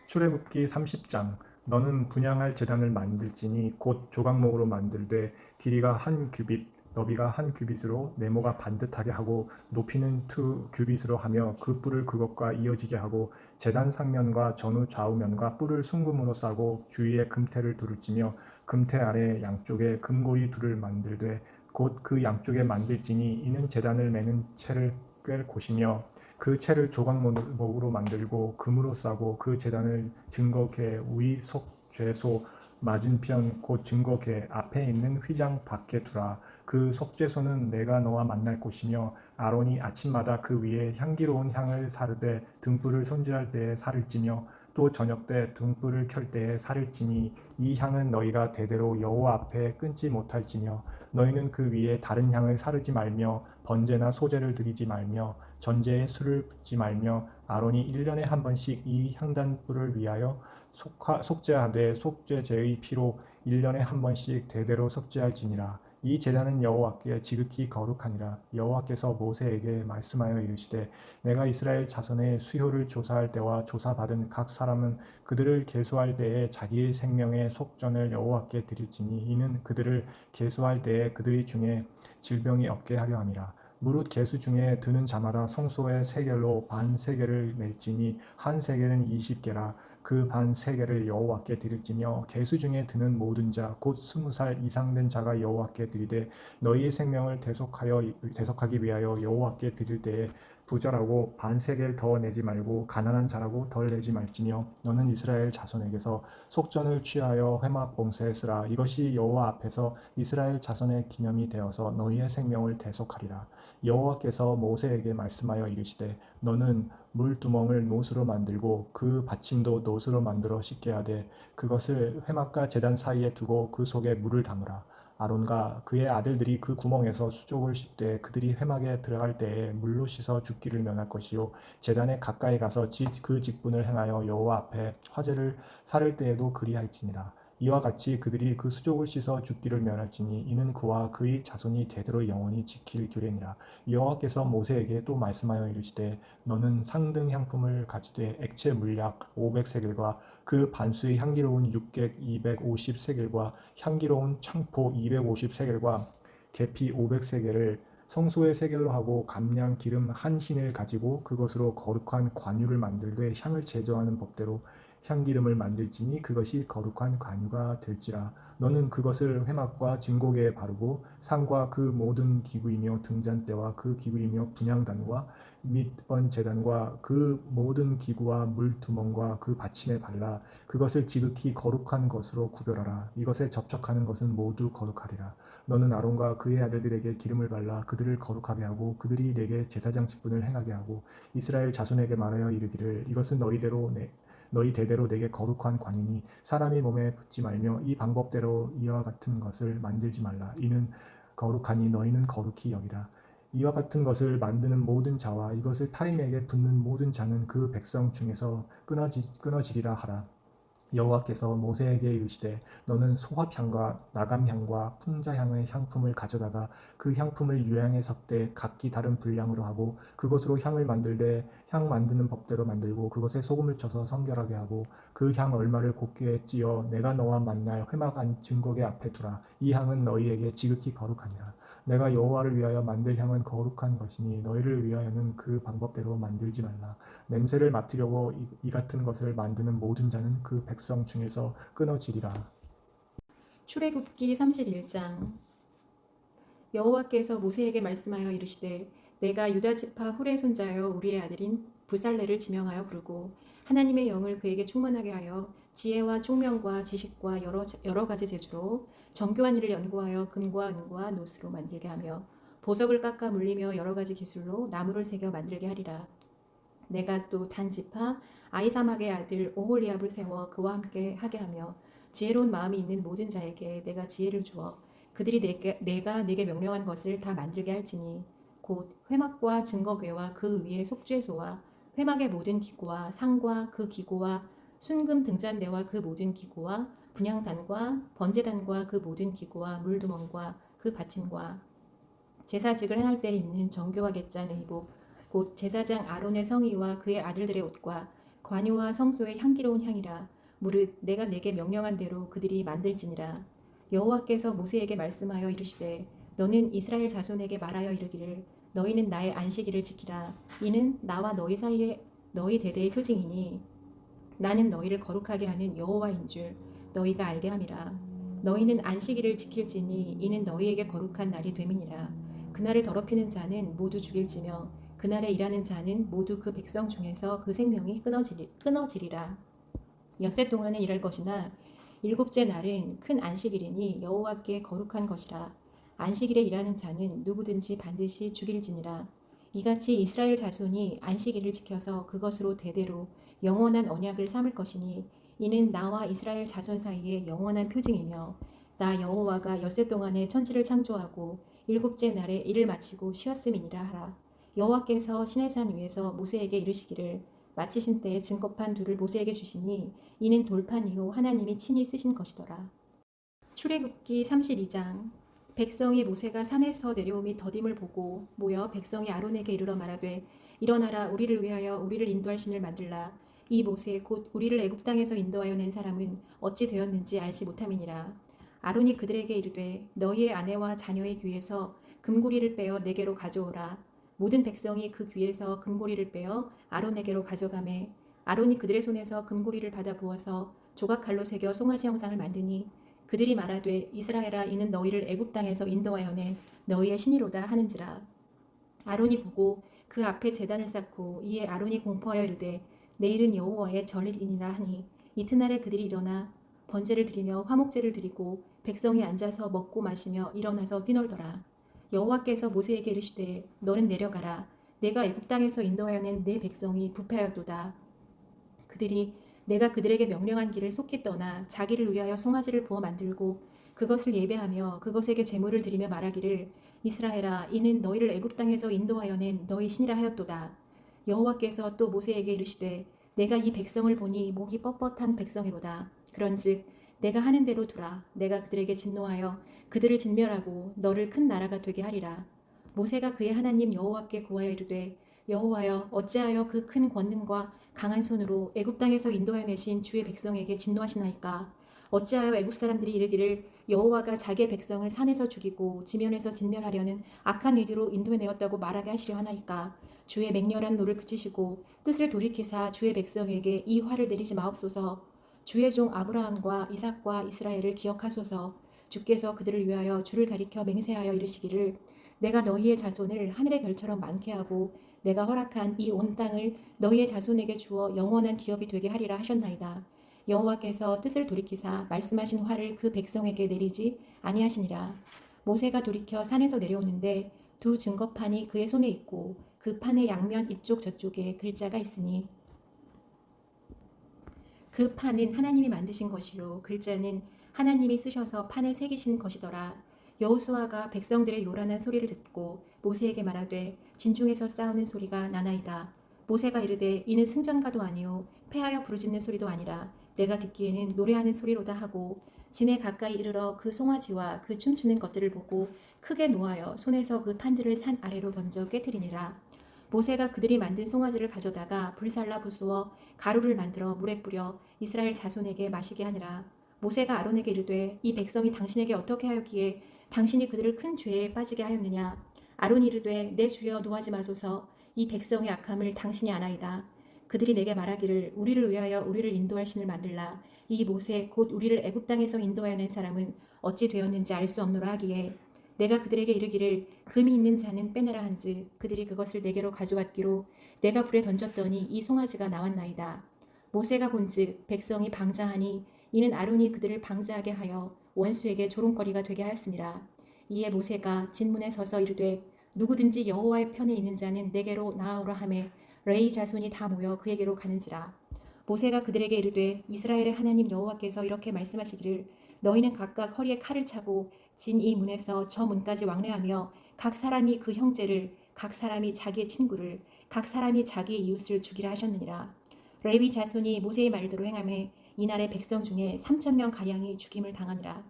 [SPEAKER 2] 출애굽기 30장 너는 분향할 제단을 만들지니 곧 조각목으로 만들되 길이가 한 규빗 너비가 한 규빗으로 네모가 반듯하게 하고 높이는 2규빗으로 하며 그 뿔을 그것과 이어지게 하고 제단 상면과 전후 좌우면과 뿔을 순금으로 싸고 주위에 금테를 두를지며 금테 아래 양쪽에 금고리 둘을 만들되 곧 그 양쪽에 만들지니 이는 제단을 매는 채를 꿰 곳이며 그 채를 조각목으로 만들고 금으로 싸고 그 제단을 증거궤 위 속죄소 맞은편 곧 증거궤 앞에 있는 휘장 밖에 두라. 그 속죄소는 내가 너와 만날 곳이며 아론이 아침마다 그 위에 향기로운 향을 사르되 등불을 손질할 때에 살을 찌며 또 저녁 때 등불을 켤 때에 살을 찌니 이 향은 너희가 대대로 여호와 앞에 끊지 못할지며 너희는 그 위에 다른 향을 사르지 말며 번제나 소제를 드리지 말며 전제에 술을 붓지 말며 아론이 1년에 한 번씩 이 향단불을 위하여 속죄하되 속죄제의 피로 1년에 한 번씩 대대로 속죄할지니라. 이 제단은 여호와께 지극히 거룩하니라. 여호와께서 모세에게 말씀하여 이르시되 내가 이스라엘 자손의 수효를 조사할 때와 조사받은 각 사람은 그들을 계수할 때에 자기의 생명의 속전을 여호와께 드릴지니 이는 그들을 계수할 때에 그들 중에 질병이 없게 하려 함이라. 무릇 계수 중에 드는 자마다 성소의 세겔로 반 세겔을 낼지니 한 세겔은 20개라. 그 반 세겔을 여호와께 드릴지며 계수 중에 드는 모든 자 곧 20살 이상 된 자가 여호와께 드리되 너희의 생명을 대속하기 위하여 여호와께 드릴 때에 부절하고 반 세겔 더 내지 말고 가난한 자라고 덜 내지 말지며 너는 이스라엘 자손에게서 속전을 취하여 회막 봉사에 쓰라. 이것이 여호와 앞에서 이스라엘 자손의 기념이 되어서 너희의 생명을 대속하리라. 여호와께서 모세에게 말씀하여 이르시되 너는 물두멍을 노수로 만들고 그 받침도 노수로 만들어 씻게 하되 그것을 회막과 제단 사이에 두고 그 속에 물을 담으라. 아론과 그의 아들들이 그 구멍에서 수족을 씻되 그들이 회막에 들어갈 때에 물로 씻어 죽기를 면할 것이요 제단에 가까이 가서 그 직분을 행하여 여호와 앞에 화제를 사를 때에도 그리할지니라. 이와 같이 그들이 그 수족을 씻어 죽기를 면할지니 이는 그와 그의 자손이 대대로 영원히 지킬 규례니라. 여호와께서 모세에게 또 말씀하여 이르시되 너는 상등 향품을 가지되 액체 물약 500세겔과 그 반수의 향기로운 육객 250세겔과 향기로운 창포 250세겔과 계피 500세겔을 성소의 세겔로 하고 감량 기름 한 흰을 가지고 그것으로 거룩한 관유를 만들되 향을 제조하는 법대로 향기름을 만들지니 그것이 거룩한 관유가 될지라. 너는 그것을 회막과 증거궤에 바르고 상과 그 모든 기구이며 등잔대와 그 기구이며 분향단과 밑번 제단과 그 모든 기구와 물두멍과 그 받침에 발라 그것을 지극히 거룩한 것으로 구별하라. 이것에 접촉하는 것은 모두 거룩하리라. 너는 아론과 그의 아들들에게 기름을 발라 그들을 거룩하게 하고 그들이 내게 제사장 직분을 행하게 하고 이스라엘 자손에게 말하여 이르기를 이것은 너희 대대로 내게 거룩한 관이니 사람의 몸에 붙지 말며 이 방법대로 이와 같은 것을 만들지 말라. 이는 거룩하니 너희는 거룩히 여기라. 이와 같은 것을 만드는 모든 자와 이것을 타인에게 붓는 모든 자는 그 백성 중에서 끊어지리라 하라. 여호와께서 모세에게 이르시되 너는 소합향과 나감향과 풍자향의 향품을 가져다가 그 향품을 유향에 섞되 각기 다른 분량으로 하고 그것으로 향을 만들되 향 만드는 법대로 만들고 그것에 소금을 쳐서 성결하게 하고 그 향 얼마를 곱게 찌어 내가 너와 만날 회막 안 증거계 앞에 두라. 이 향은 너희에게 지극히 거룩하니라. 내가 여호와를 위하여 만들 향은 거룩한 것이니 너희를 위하여는 그 방법대로 만들지 말라. 냄새를 맡으려고 이 같은 것을 만드는 모든 자는 그 백성 중에서 끊어지리라.
[SPEAKER 3] 출애굽기 31장. 여호와께서 모세에게 말씀하여 이르시되 내가 유다 지파 훌의 손자여 우리의 아들인 부살레를 지명하여 부르고 하나님의 영을 그에게 충만하게 하여 지혜와 총명과 지식과 여러 가지 재주로 정교한 일을 연구하여 금과 은과 노스로 만들게 하며 보석을 깎아 물리며 여러 가지 기술로 나무를 새겨 만들게 하리라. 내가 또 단 지파 아이사막의 아들 오홀리압을 세워 그와 함께 하게 하며 지혜로운 마음이 있는 모든 자에게 내가 지혜를 주어 그들이 내가 네게 명령한 것을 다 만들게 할지니 곧 회막과 증거궤와 그 위에 속죄소와 회막의 모든 기구와 상과 그 기구와 순금 등잔대와 그 모든 기구와 분향단과 번제단과 그 모든 기구와 물두멍과 그 받침과 제사직을 행할 때 입는 정교하게 짠 의복 곧 제사장 아론의 성의와 그의 아들들의 옷과 관유와 성소의 향기로운 향이라. 무릇 내가 내게 명령한 대로 그들이 만들지니라. 여호와께서 모세에게 말씀하여 이르시되 너는 이스라엘 자손에게 말하여 이르기를 너희는 나의 안식일을 지키라. 이는 나와 너희 사이에 너희 대대의 표징이니 나는 너희를 거룩하게 하는 여호와인 줄 너희가 알게 함이라. 너희는 안식일을 지킬지니 이는 너희에게 거룩한 날이 됨이니라. 그날을 더럽히는 자는 모두 죽일지며 그날에 일하는 자는 모두 그 백성 중에서 그 생명이 끊어지리라. 엿새 동안은 일할 것이나 일곱째 날은 큰 안식일이니 여호와께 거룩한 것이라. 안식일에 일하는 자는 누구든지 반드시 죽일지니라. 이같이 이스라엘 자손이 안식일을 지켜서 그것으로 대대로 영원한 언약을 삼을 것이니 이는 나와 이스라엘 자손 사이에 영원한 표징이며 나 여호와가 엿새 동안에 천지를 창조하고 일곱째 날에 일을 마치고 쉬었음이니라 하라. 여호와께서 시내산 위에서 모세에게 이르시기를 마치신 때에 증거판 둘을 모세에게 주시니 이는 돌판이요 하나님이 친히 쓰신 것이더라. 출애굽기 32장. 백성이 모세가 산에서 내려오미 더딤을 보고 모여 백성이 아론에게 이르러 말하되 일어나라 우리를 위하여 우리를 인도할 신을 만들라. 이 모세 곧 우리를 애굽 땅에서 인도하여 낸 사람은 어찌 되었는지 알지 못함이니라. 아론이 그들에게 이르되 너희의 아내와 자녀의 귀에서 금고리를 빼어 내게로 가져오라. 모든 백성이 그 귀에서 금고리를 빼어 아론에게로 가져가매 아론이 그들의 손에서 금고리를 받아 부어서 조각칼로 새겨 송아지 형상을 만드니 그들이 말하되 이스라엘아 이는 너희를 애굽 땅에서 인도하여 낸 너희의 신이로다 하는지라. 아론이 보고 그 앞에 제단을 쌓고 이에 아론이 공포하여 이르되 내일은 여호와의 절일이니라 하니 이튿날에 그들이 일어나 번제를 드리며 화목제를 드리고 백성이 앉아서 먹고 마시며 일어나서 뛰놀더라. 여호와께서 모세에게 이르시되 너는 내려가라. 내가 애굽 땅에서 인도하여 낸 내 백성이 부패하였도다. 그들이 내가 그들에게 명령한 길을 속히 떠나 자기를 위하여 송아지를 부어 만들고 그것을 예배하며 그것에게 제물을 드리며 말하기를 이스라엘아 이는 너희를 애굽 땅에서 인도하여 낸 너희 신이라 하였도다. 여호와께서 또 모세에게 이르시되 내가 이 백성을 보니 목이 뻣뻣한 백성이로다. 그런즉 내가 하는 대로 두라. 내가 그들에게 진노하여 그들을 진멸하고 너를 큰 나라가 되게 하리라. 모세가 그의 하나님 여호와께 구하여 이르되 여호와여 어찌하여 그 큰 권능과 강한 손으로 애굽 땅에서 인도하여 내신 주의 백성에게 진노하시나이까. 어찌하여 애굽 사람들이 이르기를 여호와가 자기의 백성을 산에서 죽이고 지면에서 진멸하려는 악한 의도로 인도해 내었다고 말하게 하시려 하나이까. 주의 맹렬한 노를 그치시고 뜻을 돌이키사 주의 백성에게 이 화를 내리지 마옵소서. 주의 종 아브라함과 이삭과 이스라엘을 기억하소서. 주께서 그들을 위하여 주를 가리켜 맹세하여 이르시기를 내가 너희의 자손을 하늘의 별처럼 많게 하고 내가 허락한 이 온 땅을 너희의 자손에게 주어 영원한 기업이 되게 하리라 하셨나이다. 여호와께서 뜻을 돌이키사 말씀하신 화를 그 백성에게 내리지 아니하시니라. 모세가 돌이켜 산에서 내려오는데 두 증거판이 그의 손에 있고 그 판의 양면 이쪽 저쪽에 글자가 있으니 그 판은 하나님이 만드신 것이요 글자는 하나님이 쓰셔서 판에 새기신 것이더라. 여호수아가 백성들의 요란한 소리를 듣고 모세에게 말하되 진중에서 싸우는 소리가 나나이다. 모세가 이르되 이는 승전가도 아니요 패하여 부르짖는 소리도 아니라 내가 듣기에는 노래하는 소리로다 하고 진에 가까이 이르러 그 송아지와 그 춤추는 것들을 보고 크게 노하여 손에서 그 판들을 산 아래로 던져 깨뜨리니라. 모세가 그들이 만든 송아지를 가져다가 불살라 부수어 가루를 만들어 물에 뿌려 이스라엘 자손에게 마시게 하니라. 모세가 아론에게 이르되 이 백성이 당신에게 어떻게 하였기에 당신이 그들을 큰 죄에 빠지게 하였느냐. 아론이 이르되 내 주여 노하지 마소서. 이 백성의 악함을 당신이 아나이다. 그들이 내게 말하기를 우리를 위하여 우리를 인도할 신을 만들라. 이 모세 곧 우리를 애굽 땅에서 인도하여 낸 사람은 어찌 되었는지 알 수 없노라 하기에 내가 그들에게 이르기를 금이 있는 자는 빼내라 한즉 그들이 그것을 내게로 가져왔기로 내가 불에 던졌더니 이 송아지가 나왔나이다. 모세가 본즉 백성이 방자하니 이는 아론이 그들을 방자하게 하여 원수에게 조롱거리가 되게 하였습니다. 이에 모세가 진문에 서서 이르되 누구든지 여호와의 편에 있는 자는 내게로 나아오라 하매 레위 자손이 다 모여 그에게로 가는지라. 모세가 그들에게 이르되 이스라엘의 하나님 여호와께서 이렇게 말씀하시기를 너희는 각각 허리에 칼을 차고 진 이 문에서 저 문까지 왕래하며 각 사람이 그 형제를 각 사람이 자기의 친구를 각 사람이 자기의 이웃을 죽이라 하셨느니라. 레위 자손이 모세의 말대로 행하매 이날의 백성 중에 3,000명 가량이 죽임을 당하니라.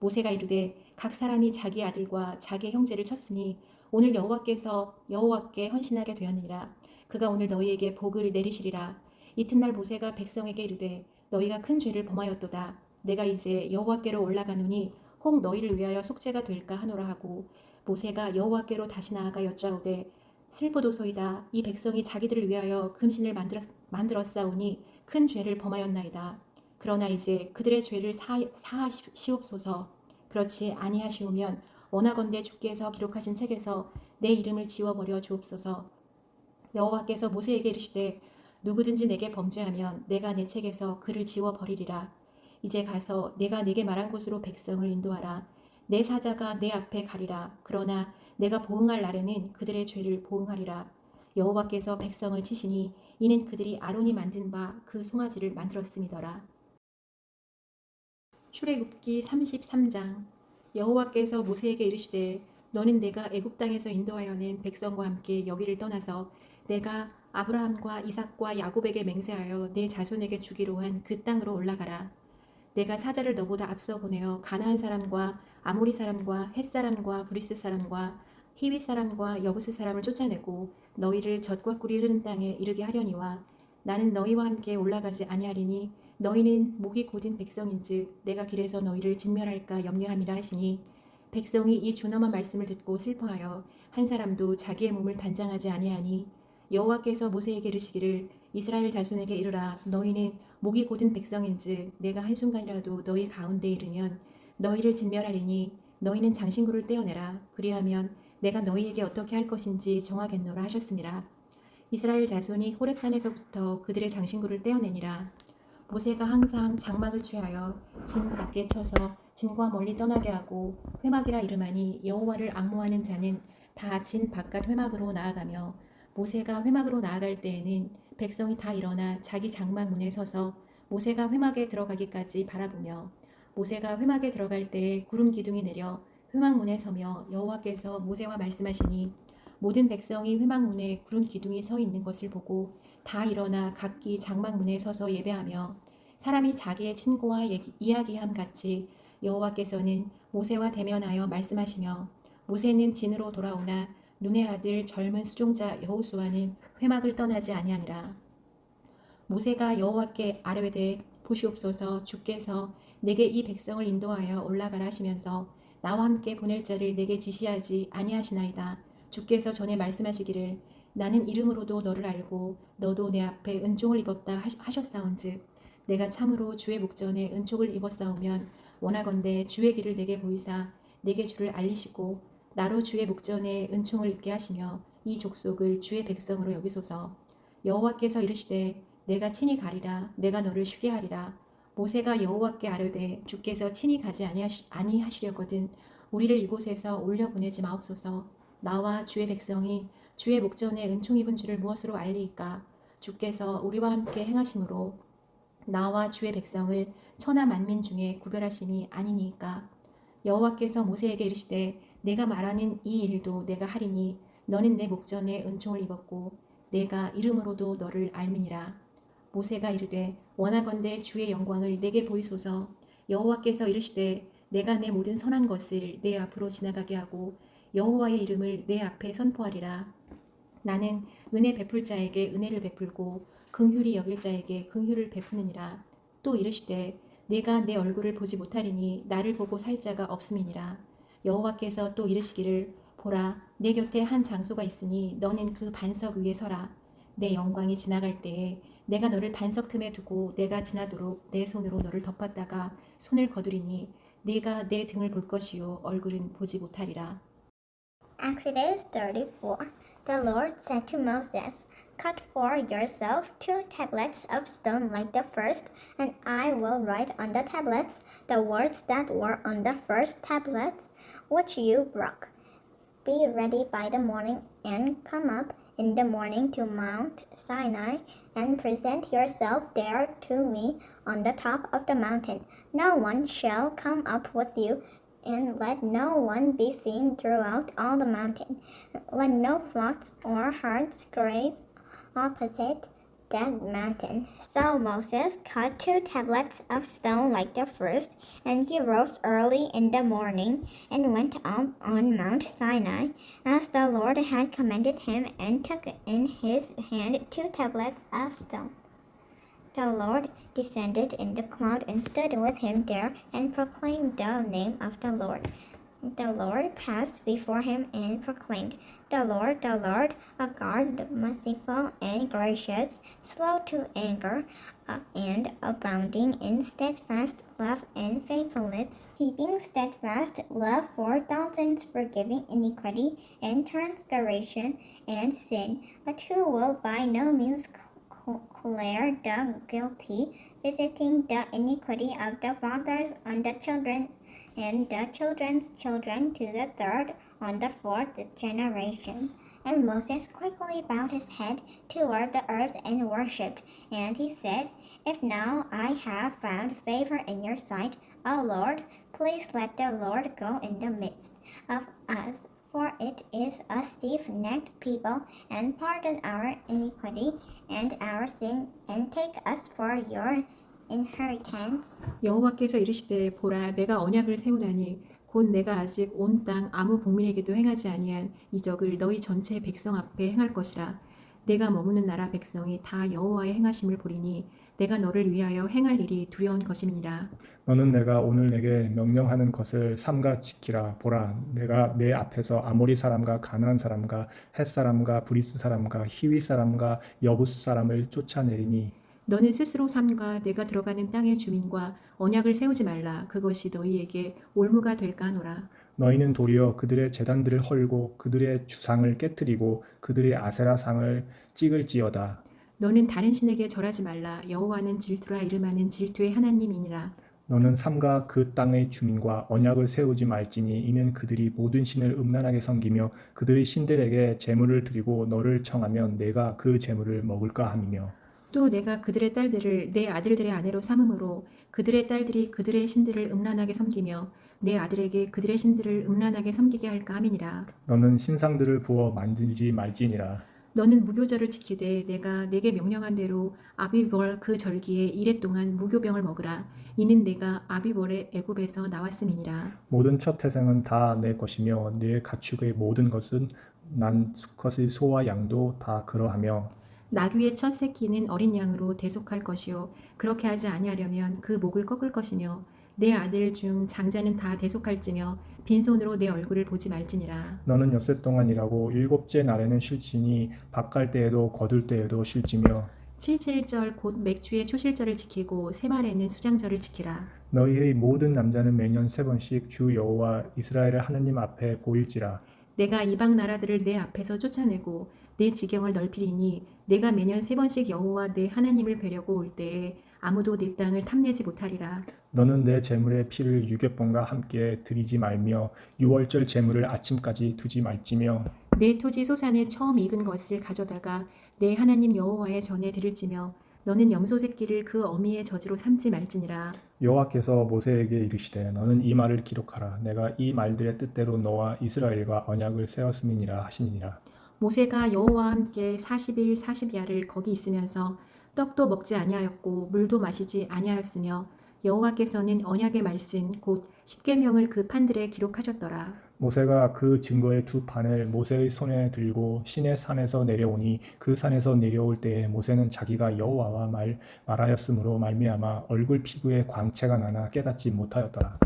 [SPEAKER 3] 모세가 이르되 각 사람이 자기 아들과 자기의 형제를 쳤으니 오늘 여호와께 헌신하게 되었느니라. 그가 오늘 너희에게 복을 내리시리라. 이튿날 모세가 백성에게 이르되 너희가 큰 죄를 범하였도다. 내가 이제 여호와께로 올라가노니 혹 너희를 위하여 속죄가 될까 하노라 하고 모세가 여호와께로 다시 나아가 여짜오되 슬프도소이다. 이 백성이 자기들을 위하여 금신을 만들었사오니 큰 죄를 범하였나이다. 그러나 이제 그들의 죄를 사하시옵소서. 그렇지 아니하시오면 원하건대 주께서 기록하신 책에서 내 이름을 지워버려 주옵소서. 여호와께서 모세에게 이르시되 누구든지 내게 범죄하면 내가 내 책에서 그를 지워버리리라. 이제 가서 내가 내게 말한 곳으로 백성을 인도하라. 내 사자가 내 앞에 가리라. 그러나 내가 보응할 날에는 그들의 죄를 보응하리라. 여호와께서 백성을 치시니 이는 그들이 아론이 만든 바 그 송아지를 만들었음이더라. 출애굽기 33장. 여호와께서 모세에게 이르시되 너는 내가 애굽 땅에서 인도하여 낸 백성과 함께 여기를 떠나서 내가 아브라함과 이삭과 야곱에게 맹세하여 내 자손에게 주기로 한 그 땅으로 올라가라. 내가 사자를 너보다 앞서 보내어 가나안 사람과 아모리 사람과 헷 사람과 브리스 사람과 히위 사람과 여부스 사람을 쫓아내고 너희를 젖과 꿀이 흐르는 땅에 이르게 하려니와 나는 너희와 함께 올라가지 아니하리니 너희는 목이 곧은 백성인즉 내가 길에서 너희를 진멸할까 염려함이라 하시니 백성이 이 준엄한 말씀을 듣고 슬퍼하여 한 사람도 자기의 몸을 단장하지 아니하니 여호와께서 모세에게 이르시기를 이스라엘 자손에게 이르라. 너희는 목이 곧은 백성인즉 내가 한순간이라도 너희 가운데 이르면 너희를 진멸하리니 너희는 장신구를 떼어내라. 그리하면 내가 너희에게 어떻게 할 것인지 정하겠노라 하셨습니다. 이스라엘 자손이 호렙산에서부터 그들의 장신구를 떼어내니라. 모세가 항상 장막을 취하여 진 밖에 쳐서 진과 멀리 떠나게 하고 회막이라 이름하니 여호와를 앙모하는 자는 다 진 바깥 회막으로 나아가며 모세가 회막으로 나아갈 때에는 백성이 다 일어나 자기 장막 문에 서서 모세가 회막에 들어가기까지 바라보며 모세가 회막에 들어갈 때에 구름 기둥이 내려 회막 문에 서며 여호와께서 모세와 말씀하시니 모든 백성이 회막 문에 구름 기둥이 서 있는 것을 보고 다 일어나 각기 장막 문에 서서 예배하며 사람이 자기의 친구와 이야기함 같이 여호와께서는 모세와 대면하여 말씀하시며 모세는 진으로 돌아오나 눈의 아들 젊은 수종자 여호수아는 회막을 떠나지 아니하니라. 모세가 여호와께 아뢰되 보시옵소서. 주께서 내게 이 백성을 인도하여 올라가라 하시면서 나와 함께 보낼 자를 내게 지시하지 아니하시나이다. 주께서 전에 말씀하시기를 나는 이름으로도 너를 알고 너도 내 앞에 은총을 입었다 하셨사온즉 내가 참으로 주의 목전에 은총을 입었사오면 원하건대 주의 길을 내게 보이사 내게 주를 알리시고 나로 주의 목전에 은총을 입게 하시며 이 족속을 주의 백성으로 여기소서. 여호와께서 이르시되 내가 친히 가리라. 내가 너를 쉬게 하리라. 모세가 여호와께 아뢰되 주께서 친히 가지 아니하시려거든 우리를 이곳에서 올려보내지 마옵소서. 나와 주의 백성이 주의 목전에 은총 입은 줄을 무엇으로 알리이까. 주께서 우리와 함께 행하심으로 나와 주의 백성을 천하 만민 중에 구별하심이 아니니까. 여호와께서 모세에게 이르시되 내가 말하는 이 일도 내가 하리니 너는 내 목전에 은총을 입었고 내가 이름으로도 너를 알미니라. 모세가 이르되 원하건대 주의 영광을 내게 보이소서. 여호와께서 이르시되 내가 내 모든 선한 것을 내 앞으로 지나가게 하고 여호와의 이름을 내 앞에 선포하리라. 나는 은혜 베풀 자에게 은혜를 베풀고 긍휼히 여길 자에게 긍휼을 베푸느니라. 또 이르시되 내가 내 얼굴을 보지 못하리니 나를 보고 살 자가 없음이니라. 여호와께서 또 이르시기를 보라 내 곁에 한 장소가 있으니 너는 그 반석 위에 서라. 내 영광이 지나갈 때에 내가 너를 반석 틈에 두고 내가 지나도록 내 손으로 너를 덮었다가 손을 거두리니 네가 내 등을 볼 것이요 얼굴은 보지 못하리라.
[SPEAKER 4] Exodus 34. The Lord said to Moses, Cut for yourself 2 tablets of stone like the first, and I will write on the tablets the words that were on the first tablets, which you broke. Be ready by the morning and come up in the morning to Mount Sinai and present yourself there to me on the top of the mountain. No one shall come up with you, and let no one be seen throughout all the mountain. Let no flocks or herds graze opposite that mountain. So Moses cut 2 tablets of stone like the first, and he rose early in the morning and went up on Mount Sinai, as the Lord had commanded him, and took in his hand 2 tablets of stone. The Lord descended in the cloud and stood with him there and proclaimed the name of the Lord. The Lord passed before him and proclaimed, the Lord, a God merciful and gracious, slow to anger, and abounding in steadfast love and faithfulness, keeping steadfast love for thousands, forgiving iniquity and transgression and sin, but who will by no means clear the guilty, visiting the iniquity of the fathers on the children and the children's children to the third on the fourth generation. And Moses quickly bowed his head toward the earth and worshipped. And he said, If now I have found favor in your sight, O Lord, please let the Lord go in the midst of us, for it is a stiff-necked people, and pardon our iniquity and our sin, and take us for your inheritance.
[SPEAKER 3] 여호와께서 이르시되 보라 내가 언약을 세우다니 곧 내가 아직 온 땅 아무 국민에게도 행하지 아니한 이적을 너희 전체 백성 앞에 행할 것이라. 내가 머무는 나라 백성이 다 여호와의 행하심을 보리니 내가 너를 위하여 행할 일이 두려운 것임이니라.
[SPEAKER 2] 너는 내가 오늘 내게 명령하는 것을 삼가 지키라. 보라, 내가 내 앞에서 아모리 사람과 가나안 사람과 헷 사람과 브리스 사람과 히위 사람과 여부스 사람을 쫓아내리니
[SPEAKER 3] 너는 스스로 삼가 내가 들어가는 땅의 주민과 언약을 세우지 말라. 그것이 너희에게 올무가 될까 하노라.
[SPEAKER 2] 너희는 도리어 그들의 제단들을 헐고 그들의 주상을 깨뜨리고 그들의 아세라상을 찍을지어다.
[SPEAKER 3] 너는 다른 신에게 절하지 말라. 여호와는 질투라 이름하는 질투의 하나님이니라.
[SPEAKER 2] 너는 삼가 그 땅의 주민과 언약을 세우지 말지니 이는 그들이 모든 신을 음란하게 섬기며 그들의 신들에게 제물을 드리고 너를 청하면 내가 그 제물을 먹을까 함이며
[SPEAKER 3] 또 내가 그들의 딸들을 내 아들들의 아내로 삼음으로 그들의 딸들이 그들의 신들을 음란하게 섬기며 내 아들에게 그들의 신들을 음란하게 섬기게 할까 함이니라.
[SPEAKER 2] 너는 신상들을 부어 만들지 말지니라.
[SPEAKER 3] 너는 무교절을 지키되 내가 내게 명령한 대로 아비벌 그 절기에 이래 동안 무교병을 먹으라. 이는 내가 아비벌의 애굽에서 나왔음이니라.
[SPEAKER 2] 모든 첫 태생은 다 내 것이며 내 가축의 모든 것은 난 수컷의 소와 양도 다 그러하며
[SPEAKER 3] 나귀의 첫 새끼는 어린 양으로 대속할 것이요 그렇게 하지 아니하려면 그 목을 꺾을 것이며 내 아들 중 장자는 다 대속할지며 빈손으로 내 얼굴을 보지 말지니라.
[SPEAKER 2] 너는 엿새 동안 일하고 일곱째 날에는 쉴지니 밭갈 때에도 거둘 때에도 쉴지며
[SPEAKER 3] 7.7절 곧 맥주의 초실절을 지키고 세발에는 수장절을 지키라.
[SPEAKER 2] 너희의 모든 남자는 매년 3번씩 주 여호와 이스라엘의 하나님 앞에 보일지라.
[SPEAKER 3] 내가 이방 나라들을 내 앞에서 쫓아내고 내 지경을 넓히리니 내가 매년 3번씩 여호와 내 하나님을 뵈려고 올 때에 아무도 내 땅을 탐내지 못하리라.
[SPEAKER 2] 너는 내 제물의 피를 유괴범과 함께 드리지 말며 유월절 제물을 아침까지 두지 말지며
[SPEAKER 3] 내 토지 소산에 처음 익은 것을 가져다가 내 하나님 여호와의 전에 드릴지며 너는 염소 새끼를 그 어미의 저주로 삼지 말지니라.
[SPEAKER 2] 여호와께서 모세에게 이르시되 너는 이 말을 기록하라. 내가 이 말들의 뜻대로 너와 이스라엘과 언약을 세웠음이니라 하시니라.
[SPEAKER 3] 모세가 여호와와 함께 40일 40야를 거기 있으면서 떡도 먹지 아니하였고 물도 마시지 아니하였으며 여호와께서는 언약의 말씀 곧 십계명을 그 판들에 기록하셨더라.
[SPEAKER 2] 모세가 그 증거의 두 판을 모세의 손에 들고 시내 산에서 내려오니 그 산에서 내려올 때에 모세는 자기가 여호와와 말하였으므로 말미암아 얼굴 피부에 광채가 나나 깨닫지 못하였더라.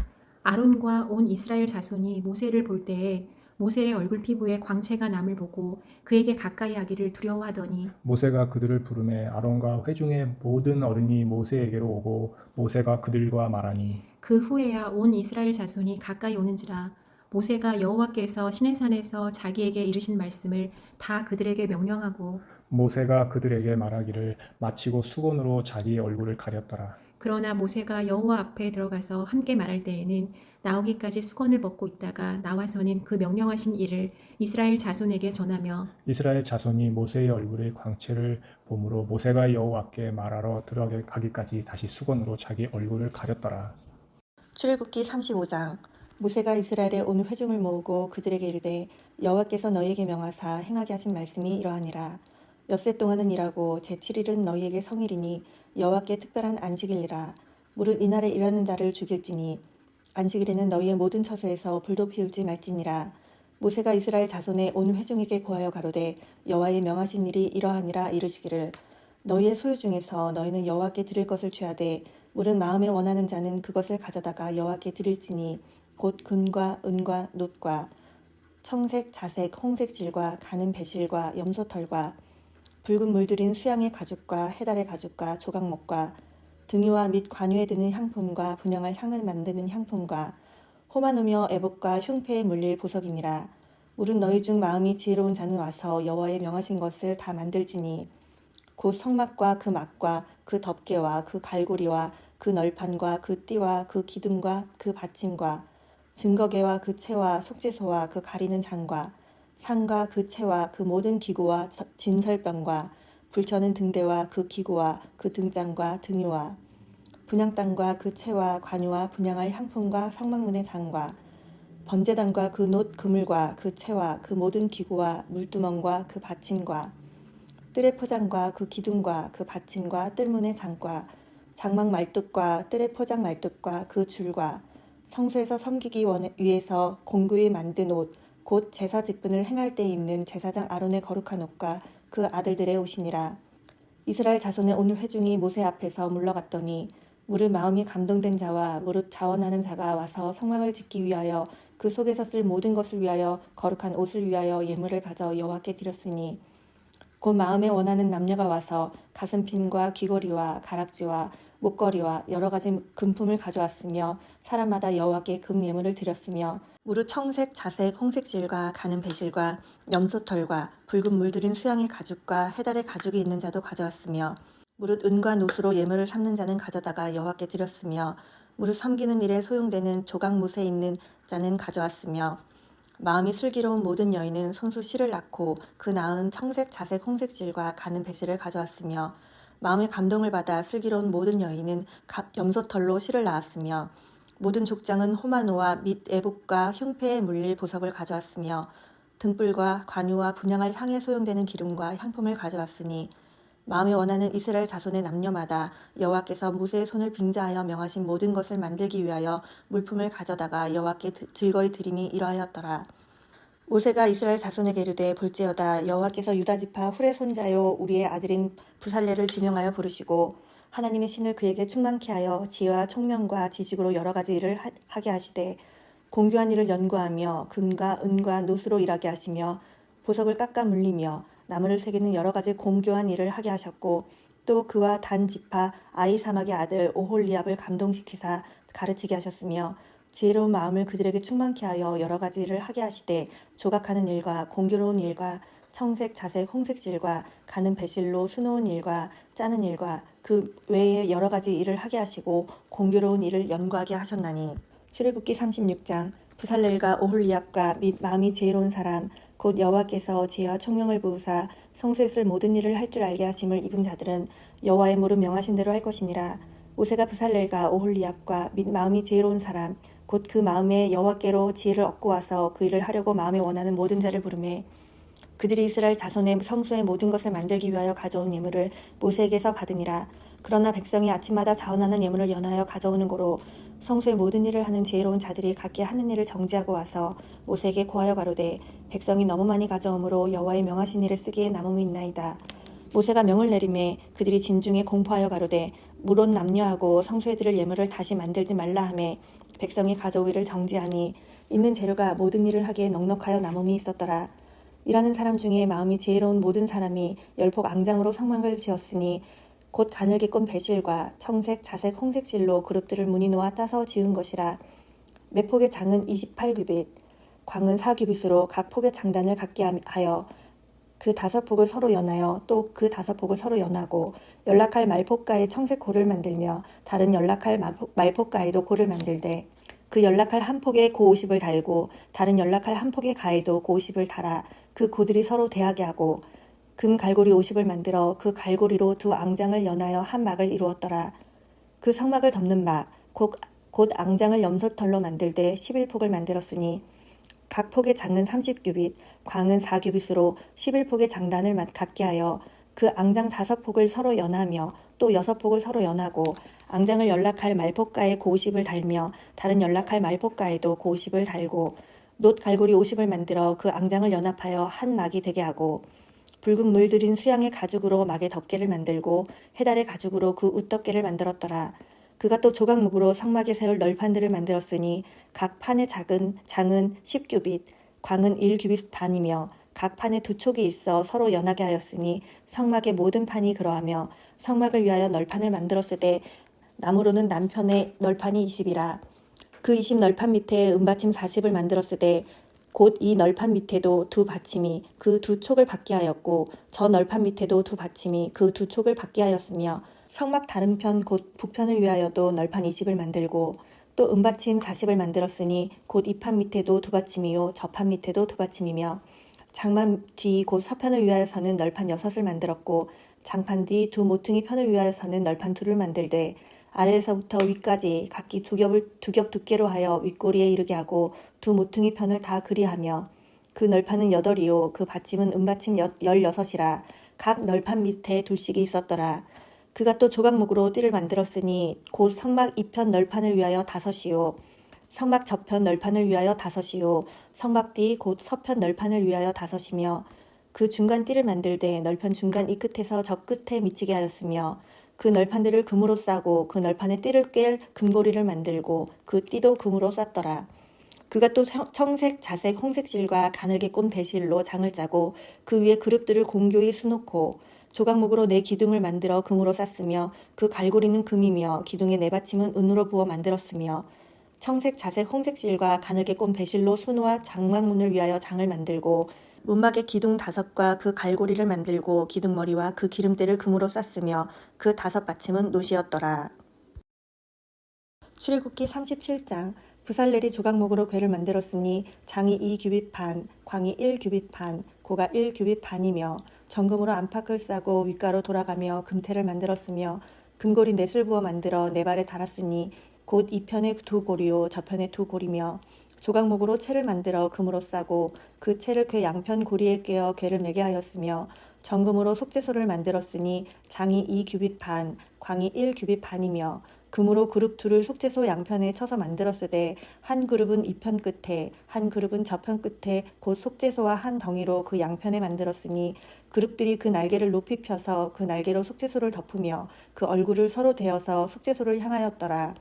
[SPEAKER 3] 아론과 온 이스라엘 자손이 모세를 볼 때에 모세의 얼굴 피부에 광채가 남을 보고 그에게 가까이 하기를 두려워하더니
[SPEAKER 2] 모세가 그들을 부르매 아론과 회중의 모든 어른이 모세에게로 오고 모세가 그들과 말하니
[SPEAKER 3] 그 후에야 온 이스라엘 자손이 가까이 오는지라. 모세가 여호와께서 시내산에서 자기에게 이르신 말씀을 다 그들에게 명령하고
[SPEAKER 2] 모세가 그들에게 말하기를 마치고 수건으로 자기 얼굴을 가렸더라.
[SPEAKER 3] 그러나 모세가 여호와 앞에 들어가서 함께 말할 때에는 나오기까지 수건을 벗고 있다가 나와서는 그 명령하신 일을 이스라엘 자손에게 전하며
[SPEAKER 2] 이스라엘 자손이 모세의 얼굴의 광채를 보므로 모세가 여호와께 말하러 들어가기까지 다시 수건으로 자기 얼굴을 가렸더라.
[SPEAKER 5] 출애굽기 35장. 모세가 이스라엘의 온 회중을 모으고 그들에게 이르되 여호와께서 너희에게 명하사 행하게 하신 말씀이 이러하니라. 엿새 동안은 일하고 제7일은 너희에게 성일이니 여호와께 특별한 안식일이라. 무릇 이날에 일하는 자를 죽일지니 안식일에는 너희의 모든 처소에서 불도 피우지 말지니라. 모세가 이스라엘 자손의 온 회중에게 고하여 가로되 여호와의 명하신 일이 이러하니라 이르시기를 너희의 소유 중에서 너희는 여호와께 드릴 것을 취하되 무릇 마음에 원하는 자는 그것을 가져다가 여호와께 드릴지니 곧 금과 은과 놋과 청색, 자색, 홍색 질과 가는 배실과 염소털과 붉은 물들인 수양의 가죽과 해달의 가죽과 조각목과 등유와 및 관유에 드는 향품과 분향할 향을 만드는 향품과 호마노며 애복과 흉패에 물릴 보석이니라. 무릇 너희 중 마음이 지혜로운 자는 와서 여호와의 명하신 것을 다 만들지니 곧 성막과 그 막과 그 덮개와 그 갈고리와 그 널판과 그 띠와 그 기둥과 그 받침과 증거개와 그 채와 속죄소와 그 가리는 장과 상과 그 채와 그 모든 기구와 진설병과 불켜는 등대와 그 기구와 그 등장과 등유와 분향단과 그 채와 관유와 분향할 향품과 성막문의 장과 번제단과 그 놋 그물과 그 채와 그 모든 기구와 물두멍과 그 받침과 뜰의 포장과 그 기둥과 그 받침과 뜰문의 장과 장막 말뚝과 뜰의 포장 말뚝과 그 줄과 성소에서 섬기기 위해서 공구히 만든 옷 곧 제사 직분을 행할 때 입는 제사장 아론의 거룩한 옷과 그 아들들의 옷이니라. 이스라엘 자손의 온 회중이 모세 앞에서 물러갔더니 무릇 마음이 감동된 자와 무릇 자원하는 자가 와서 성막을 짓기 위하여 그 속에서 쓸 모든 것을 위하여 거룩한 옷을 위하여 예물을 가져 여호와께 드렸으니 곧 마음에 원하는 남녀가 와서 가슴핀과 귀걸이와 가락지와 목걸이와 여러 가지 금품을 가져왔으며 사람마다 여호와께 금 예물을 드렸으며 무릇 청색, 자색, 홍색 질과 가는 배실과 염소털과 붉은 물들인 수양의 가죽과 해달의 가죽이 있는 자도 가져왔으며 무릇 은과 놋으로 예물을 삼는 자는 가져다가 여호와께 드렸으며 무릇 섬기는 일에 소용되는 조각못에 있는 자는 가져왔으며 마음이 슬기로운 모든 여인은 손수 실을 낳고 그 낳은 청색, 자색, 홍색 질과 가는 배실을 가져왔으며 마음의 감동을 받아 슬기로운 모든 여인은 염소털로 실을 낳았으며 모든 족장은 호마노와 및 애복과 흉패에 물릴 보석을 가져왔으며 등불과 관유와 분향할 향에 소용되는 기름과 향품을 가져왔으니 마음에 원하는 이스라엘 자손의 남녀마다 여호와께서 모세의 손을 빙자하여 명하신 모든 것을 만들기 위하여 물품을 가져다가 여호와께 즐거이 드림이 이러하였더라. 모세가 이스라엘 자손에게 이르되 볼지어다 여호와께서 유다 지파 훌의 손자요 우리의 아들인 부살레를 지명하여 부르시고 하나님의 신을 그에게 충만케 하여 지혜와 총명과 지식으로 여러 가지 일을 하게 하시되 공교한 일을 연구하며 금과 은과 놋으로 일하게 하시며 보석을 깎아 물리며 나무를 새기는 여러 가지 공교한 일을 하게 하셨고 또 그와 단 지파 아이사막의 아들 오홀리압을 감동시키사 가르치게 하셨으며 지혜로운 마음을 그들에게 충만케 하여 여러 가지 일을 하게 하시되 조각하는 일과 공교로운 일과 청색, 자색, 홍색 질과 가는 배실로 수놓은 일과 짜는 일과 그 외에 여러 가지 일을 하게 하시고 공교로운 일을 연구하게 하셨나니 출애굽기 36장 부살렐과 오홀리압과 및 마음이 지혜로운 사람 곧 여호와께서 지혜와 총명을 부으사 성소에 쓸 모든 일을 할 줄 알게 하심을 입은 자들은 여호와의 물은 명하신 대로 할 것이니라. 모세가 브살렐과 오홀리압과 및 마음이 지혜로운 사람 곧 그 마음에 여호와께로 지혜를 얻고 와서 그 일을 하려고 마음에 원하는 모든 자를 부르매 그들이 이스라엘 자손의 성소의 모든 것을 만들기 위하여 가져온 예물을 모세에게서 받으니라. 그러나 백성이 아침마다 자원하는 예물을 연하여 가져오는 고로 성소의 모든 일을 하는 지혜로운 자들이 각기 하는 일을 정지하고 와서 모세에게 고하여 가로되 백성이 너무 많이 가져오므로 여호와의 명하신 일을 쓰기에 남음이 있나이다. 모세가 명을 내리매 그들이 진중에 공포하여 가로되 물론 남녀하고 성소에 드릴 예물을 다시 만들지 말라 하매 백성이 가져오기를 정지하니 있는 재료가 모든 일을 하기에 넉넉하여 남음이 있었더라. 일하는 사람 중에 마음이 지혜로운 모든 사람이 열폭 앙장으로 성막을 지었으니 곧 가늘게 꼰 배실과 청색, 자색, 홍색 실로 그룹들을 무늬 놓아 짜서 지은 것이라. 매 폭의 장은 28규빗, 광은 4규빗으로 각 폭의 장단을 갖게 하여 그 5폭을 서로 연하여 또 그 5폭을 서로 연하고 연락할 말폭가에 청색 고를 만들며 다른 연락할 말폭가에도 고를 만들되 그 연락할 한 폭에 고 50을 달고 다른 연락할 한 폭의 가에도 고 50을 달아 그 고들이 서로 대하게 하고 금 갈고리 50을 만들어 그 갈고리로 두 앙장을 연하여 한 막을 이루었더라. 그 성막을 덮는 막 곧 앙장을 염소털로 만들되 11폭을 만들었으니 각 폭의 장은 30규빗, 광은 4규빗으로 11폭의 장단을 갖게 하여 그 앙장 5폭을 서로 연하며 또 6폭을 서로 연하고 앙장을 연락할 말폭가에 고 50을 달며 다른 연락할 말폭가에도 고 50을 달고 놋 갈고리 50을 만들어 그 앙장을 연합하여 한 막이 되게 하고 붉은 물 들인 수양의 가죽으로 막의 덮개를 만들고 해달의 가죽으로 그 웃덮개를 만들었더라. 그가 또 조각목으로 성막에 세울 널판들을 만들었으니 각 판의 장은 10규빗, 광은 1규빗 반이며 각 판에 두 촉이 있어 서로 연하게 하였으니 성막의 모든 판이 그러하며 성막을 위하여 널판을 만들었으되 나무로는 남편의 널판이 20이라. 그 20 널판 밑에 은받침 40을 만들었으되 곧 이 널판 밑에도 두 받침이 그 두 촉을 받게 하였고 저 널판 밑에도 두 받침이 그 두 촉을 받게 하였으며 성막 다른 편 곧 북편을 위하여도 널판 20을 만들고 또 은받침 40을 만들었으니 곧 이 판 밑에도 두 받침이요 저 판 밑에도 두 받침이며 장판 뒤 곧 서편을 위하여서는 널판 6을 만들었고 장판 뒤 두 모퉁이 편을 위하여서는 널판 2를 만들되 아래에서부터 위까지 각기 두 겹 두께로 하여 윗꼬리에 이르게 하고 두 모퉁이 편을 다 그리하며 그 널판은 8이요 그 받침은 은받침 16이라. 각 널판 밑에 둘씩이 있었더라. 그가 또 조각목으로 띠를 만들었으니 곧 성막 2편 널판을 위하여 5이요 성막 저편 널판을 위하여 5이요 성막 뒤 곧 서편 널판을 위하여 5이며 그 중간 띠를 만들되 널판 중간 이 끝에서 저 끝에 미치게 하였으며 그 널판들을 금으로 싸고 그 널판에 띠를 꿰 금고리를 만들고 그 띠도 금으로 쌌더라. 그가 또 청색, 자색, 홍색 실과 가늘게 꼰 배실로 장을 짜고 그 위에 그룹들을 공교히 수놓고 조각목으로 네 기둥을 만들어 금으로 쌌으며 그 갈고리는 금이며 기둥의 네 받침은 은으로 부어 만들었으며 청색, 자색, 홍색 실과 가늘게 꼰 배실로 수놓아 장막문을 위하여 장을 만들고 문막의 기둥 5과 그 갈고리를 만들고 기둥머리와 그 기름대를 금으로 쌌으며 그 5 받침은 놋이었더라. 출애굽기 37장 브살렐이 조각목으로 궤를 만들었으니 장이 2규빗 반, 광이 1규빗 반, 고가 1규빗 반이며 정금으로 안팎을 싸고 윗가로 돌아가며 금태를 만들었으며 금고리 넷을 부어 만들어 네 발에 달았으니 곧 이 편에 두 고리요 저편에 두 고리며 조각목으로 채를 만들어 금으로 싸고 그 채를 궤 양편 고리에 꿰어 궤를 매게 하였으며 정금으로 속죄소를 만들었으니 장이 2규빗 반, 광이 1규빗 반이며 금으로 그룹 둘을 속죄소 양편에 쳐서 만들었으되 한 그룹은 이 편 끝에 한 그룹은 저편 끝에 곧 속죄소와 한 덩이로 그 양편에 만들었으니 그룹들이 그 날개를 높이 펴서 그 날개로 속죄소를 덮으며 그 얼굴을 서로 대어서 속죄소를 향하였더라.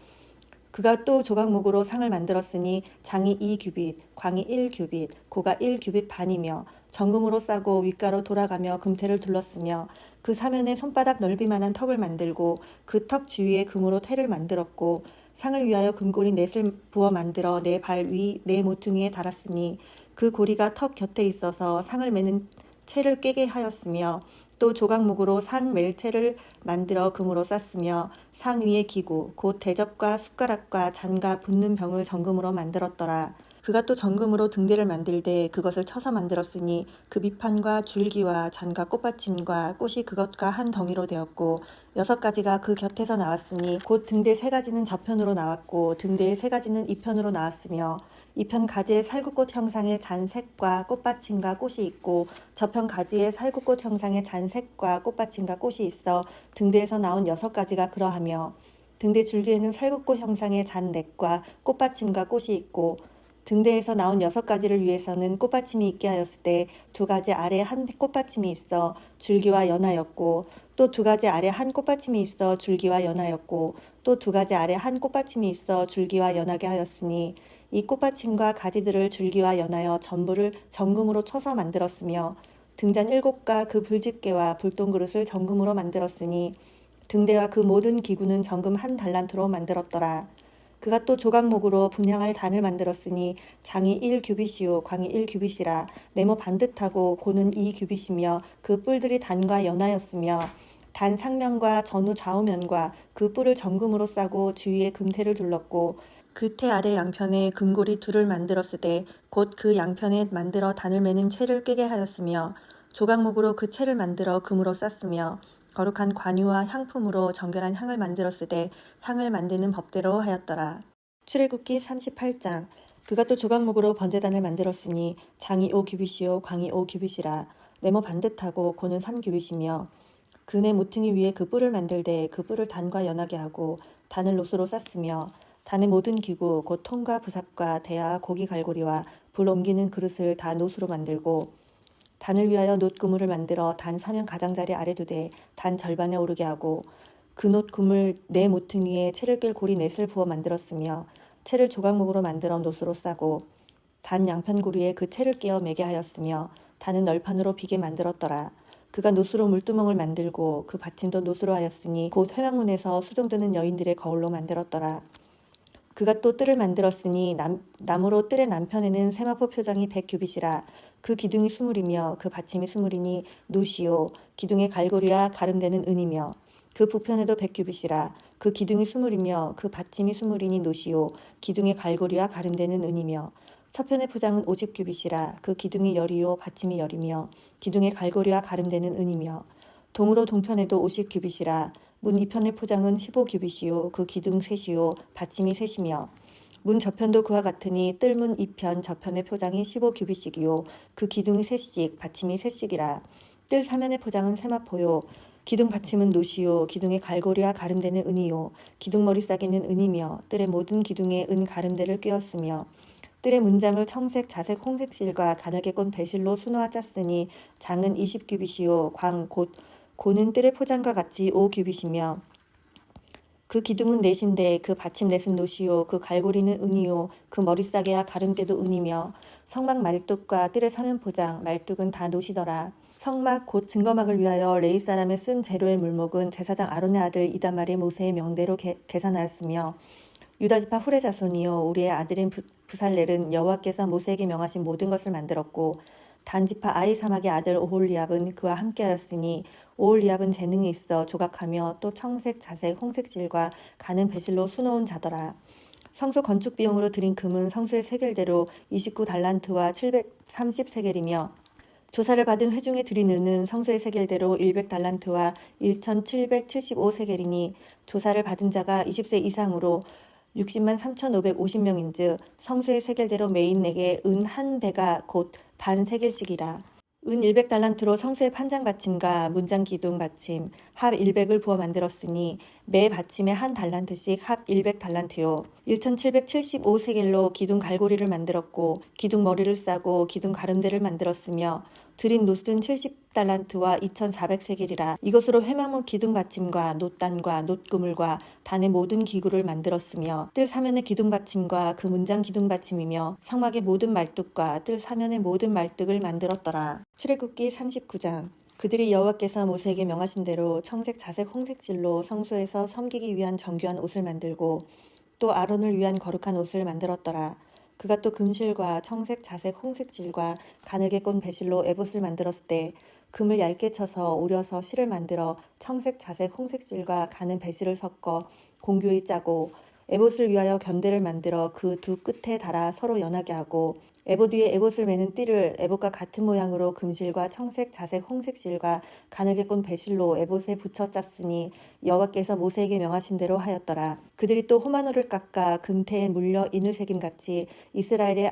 [SPEAKER 5] 그가 또 조각목으로 상을 만들었으니 장이 2규빗, 광이 1규빗, 고가 1규빗 반이며 정금으로 싸고 윗가로 돌아가며 금태를 둘렀으며 그 사면에 손바닥 넓이만한 턱을 만들고 그 턱 주위에 금으로 태를 만들었고 상을 위하여 금고리 넷을 부어 만들어 네 발 위 네 모퉁이에 달았으니 그 고리가 턱 곁에 있어서 상을 매는 채를 꿰게 하였으며 또 조각목으로 상 멜체를 만들어 금으로 쌌으며 상 위에 기구 곧 대접과 숟가락과 잔과 붓는 병을 정금으로 만들었더라. 그가 또 정금으로 등대를 만들되 그것을 쳐서 만들었으니 그 밑판과 줄기와 잔과 꽃받침과 꽃이 그것과 한 덩이로 되었고 6가지가 그 곁에서 나왔으니 곧 등대 3가지는 저편으로 나왔고 등대의 3가지는 이편으로 나왔으며 이편 가지에 살구꽃 형상의 잔색과 꽃받침과 꽃이 있고 저편 가지에 살구꽃 형상의 잔색과 꽃받침과 꽃이 있어 등대에서 나온 6가지가 그러하며 등대 줄기에는 살구꽃 형상의 잔넥과 꽃받침과 꽃이 있고 등대에서 나온 6가지를 위해서는 꽃받침이 있게 하였을 때 2가지 아래 한 꽃받침이 있어 줄기와 연하였고 또 2가지 아래 한 꽃받침이 있어 줄기와 연하였고 또 2가지 아래 한 꽃받침이 있어 줄기와 연하게 하였으니 이 꽃받침과 가지들을 줄기와 연하여 전부를 정금으로 쳐서 만들었으며 등잔 7과 그 불집게와 불똥그릇을 정금으로 만들었으니 등대와 그 모든 기구는 정금 1달란트로 만들었더라. 그가 또 조각목으로 분향할 단을 만들었으니 장이 1규빗이요 광이 1규빗이라 네모 반듯하고 고는 2규빗이며 그 뿔들이 단과 연하였으며 단 상면과 전후 좌우면과 그 뿔을 정금으로 싸고 주위에 금태를 둘렀고 그 태 아래 양편에 금고리 2를 만들었으되 곧 그 양편에 만들어 단을 매는 채를 꿰게 하였으며 조각목으로 그 채를 만들어 금으로 쌌으며 거룩한 관유와 향품으로 정결한 향을 만들었으되 향을 만드는 법대로 하였더라. 출애굽기 38장. 그가 또 조각목으로 번제단을 만들었으니 장이 5규빗이요 광이 5규빗이라 네모 반듯하고 고는 3규빗이며 그네 모퉁이 위에 그 뿔을 만들되 그 뿔을 단과 연하게 하고 단을 노수로 쌌으며 단의 모든 기구 곧 통과 부삽과 대야 고기 갈고리와 불 옮기는 그릇을 다 노수로 만들고 단을 위하여 놋그물을 만들어 단 사면 가장자리 아래 두되 단 절반에 오르게 하고 그 놋그물 네 모퉁이에 채를 낄 고리 넷을 부어 만들었으며 채를 조각목으로 만들어 놋으로 싸고 단 양편 고리에 그 채를 끼어 매게 하였으며 단은 널판으로 비게 만들었더라. 그가 놋으로 물두멍을 만들고 그 받침도 놋으로 하였으니 곧 회막문에서 수종드는 여인들의 거울로 만들었더라. 그가 또 뜰을 만들었으니 나무로 뜰의 남편에는 세마포 표장이 100규빗이라 그 기둥이 20이며 그 받침이 20이니 놋이요 기둥의 갈고리와 가름되는 은이며 그 부편에도 100규빗이라 그 기둥이 20이며 그 받침이 20이니 놋이요 기둥의 갈고리와 가름되는 은이며 서편의 포장은 50규빗이라 그 기둥이 10이요 받침이 10이며 기둥의 갈고리와 가름되는 은이며 동으로 동편에도 50규빗이라 문 이편의 포장은 15규빗이요 그 기둥 셋이요 받침이 셋이며 문 저편도 그와 같으니 뜰문 이편 저편의 포장이 15규빗씩이요 그 기둥이 셋씩 받침이 셋씩이라 뜰 사면의 포장은 세마포요 기둥 받침은 놋이요 기둥의 갈고리와 가름되는 은이요 기둥 머리싸개는 은이며 뜰의 모든 기둥에 은 가름대를 꿰었으며 뜰의 문장을 청색 자색 홍색 실과 가늘게 꼰 배실로 수놓아 짰으니 장은 20규빗이요 광 곧 고는 뜰의 포장과 같이 5규빗이며 그 기둥은 넷인데 그 받침 넷은 놋이요 그 갈고리는 은이요 그 머리싸개와 가름대도 은이며 성막 말뚝과 뜰의 사면 포장 말뚝은 다 놋이더라. 성막 곧 증거막을 위하여 레위 사람의 쓴 재료의 물목은 제사장 아론의 아들 이다말이 모세의 명대로 계산하였으며 유다지파 후레 자손이요 우리의 아들인 부살렐은 여호와께서 모세에게 명하신 모든 것을 만들었고 단지파 아히사막의 아들 오홀리압은 그와 함께하였으니 오홀리압은 재능이 있어 조각하며 또 청색 자색 홍색 실과 가는 배실로 수놓은 자더라. 성소 건축 비용으로 들인 금은 성소의 세겔대로 29달란트와 730세겔이며 조사를 받은 회중에 들인 은은 성소의 세겔대로 100달란트와 1775세겔이니 조사를 받은 자가 20세 이상으로 60만 3,550명인즉 성소의 세겔대로 매인에게 은 한 배가 곧 반 세겔씩이라. 은 100달란트로 성소의 판장 받침과 문장 기둥 받침 합 100을 부어 만들었으니 매 받침에 한 달란트씩 합 100달란트요. 1775세겔로 기둥 갈고리를 만들었고 기둥 머리를 싸고 기둥 가름대를 만들었으며 들인 놋은 70달란트와 2400세겔이라. 이것으로 회막문 기둥 받침과 놋단과 놋그물과 단의 모든 기구를 만들었으며 뜰 사면의 기둥 받침과 그 문장 기둥 받침이며 성막의 모든 말뚝과 뜰 사면의 모든 말뚝을 만들었더라. 출애굽기 39장. 그들이 여호와께서 모세에게 명하신 대로 청색 자색 홍색 실로 성소에서 섬기기 위한 정교한 옷을 만들고 또 아론을 위한 거룩한 옷을 만들었더라. 그가 또 금실과 청색 자색 홍색 실과 가늘게 꼰 배실로 에봇을 만들었을 때 금을 얇게 쳐서 오려서 실을 만들어 청색 자색 홍색 실과 가는 배실을 섞어 공교히 짜고 에봇을 위하여 견대를 만들어 그 두 끝에 달아 서로 연하게 하고 에봇 위에 에봇을 매는 띠를 에봇과 같은 모양으로 금실과 청색, 자색, 홍색 실과 가늘게 꼰 배실로 에봇에 붙여 짰으니 여호와께서 모세에게 명하신 대로 하였더라. 그들이 또 호마노를 깎아 금태에 물려 인을 새김같이 이스라엘의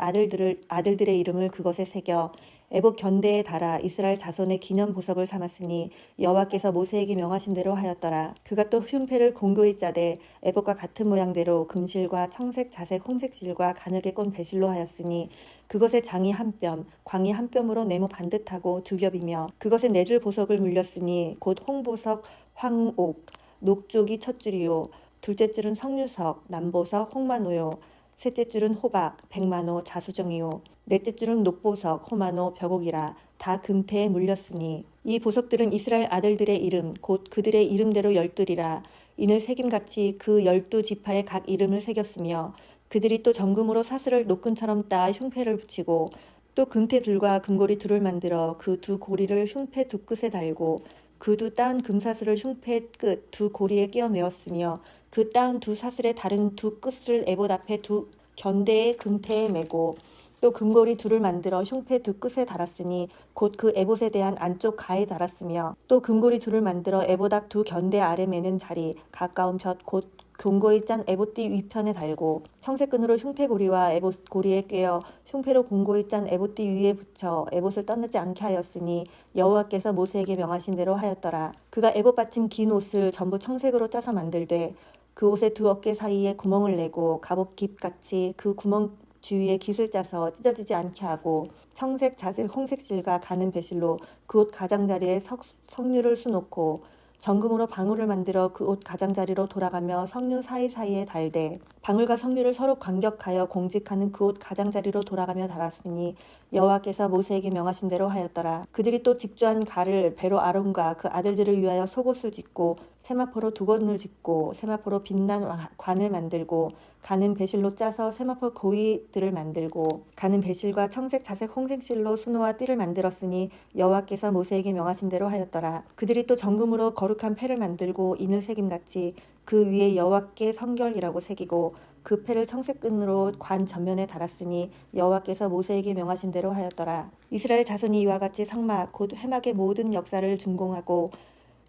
[SPEAKER 5] 아들들의 이름을 그것에 새겨 에봇 견대에 달아 이스라엘 자손의 기념 보석을 삼았으니 여호와께서 모세에게 명하신 대로 하였더라. 그가 또 흉패를 공고히 짜되 에봇과 같은 모양대로 금실과 청색, 자색, 홍색 실과 가늘게 꼰 배실로 하였으니 그것의 장이 한 뼘, 광이 한 뼘으로 네모 반듯하고 두 겹이며 그것에 네 줄 보석을 물렸으니 곧 홍보석, 황옥, 녹쪽이 첫 줄이요 둘째 줄은 석류석, 남보석, 홍마노요 셋째 줄은 호박, 백마노, 자수정이요 넷째 줄은 녹보석, 호마노, 벽옥이라 다 금태에 물렸으니 이 보석들은 이스라엘 아들들의 이름 곧 그들의 이름대로 12이라 이늘 새김같이 그 12지파의 각 이름을 새겼으며 그들이 또 정금으로 사슬을 노끈처럼 따 흉패를 붙이고 또 금태 둘과 금고리 둘을 만들어 그 두 고리를 흉패 두 끝에 달고 그 두 따은 금사슬을 흉패 끝 두 고리에 끼워 메었으며 그 따은 두 사슬의 다른 두 끝을 에봇 앞에 두 견대의 금태에 메고 또 금고리 둘을 만들어 흉패 두 끝에 달았으니 곧 그 에봇에 대한 안쪽 가에 달았으며 또 금고리 둘을 만들어 에봇 앞 두 견대 아래 매는 자리 가까운 볕 곧 공고히 짠 에봇띠 위편에 달고 청색끈으로 흉패고리와 에봇 고리에 꿰어 흉패로 공고히 짠 에봇띠 위에 붙여 에봇을 떠나지 않게 하였으니 여호와께서 모세에게 명하신 대로 하였더라. 그가 에봇 받침 긴 옷을 전부 청색으로 짜서 만들되 그 옷의 두 어깨 사이에 구멍을 내고 갑옷 깃같이 그 구멍 주위에 깃을 짜서 찢어지지 않게 하고 청색, 자색, 홍색 실과 가는 배실로 그 옷 가장자리에 석류를 수놓고 정금으로 방울을 만들어 그 옷 가장자리로 돌아가며 석류 사이사이에 달되 방울과 석류를 서로 간격하여 공직하는 그 옷 가장자리로 돌아가며 달았으니 여호와께서 모세에게 명하신 대로 하였더라. 그들이 또 직조한 갈을 배로 아론과 그 아들들을 위하여 속옷을 짓고 세마포로 두건을 짓고 세마포로 빛난 관을 만들고 가는 배실로 짜서 세마포 고위들을 만들고 가는 배실과 청색, 자색, 홍색 실로 수노와 띠를 만들었으니 여호와께서 모세에게 명하신 대로 하였더라. 그들이 또 정금으로 거룩한 패를 만들고 인을 새김같이 그 위에 여호와께 성결이라고 새기고 그 패를 청색끈으로 관 전면에 달았으니 여호와께서 모세에게 명하신 대로 하였더라. 이스라엘 자손이 이와 같이 성막 곧 회막의 모든 역사를 준공하고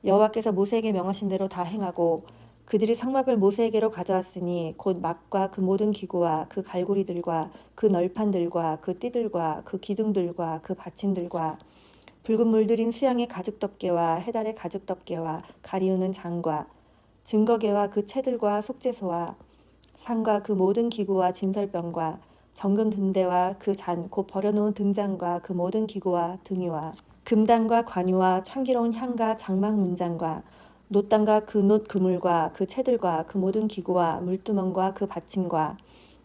[SPEAKER 5] 여호와께서 모세에게 명하신 대로 다 행하고 그들이 성막을 모세에게로 가져왔으니 곧 막과 그 모든 기구와 그 갈고리들과 그 널판들과 그 띠들과 그 기둥들과 그 받침들과 붉은 물들인 수양의 가죽 덮개와 해달의 가죽 덮개와 가리우는 장과 증거개와 그 채들과 속죄소와 상과 그 모든 기구와 진설병과 정금 등대와 그 잔 곧 버려놓은 등잔과 그 모든 기구와 등이와 금단과 관유와 향기로운 향과 장막 문장과 놋단과 그 놋 그물과 그 채들과 그 모든 기구와 물두멍과 그 받침과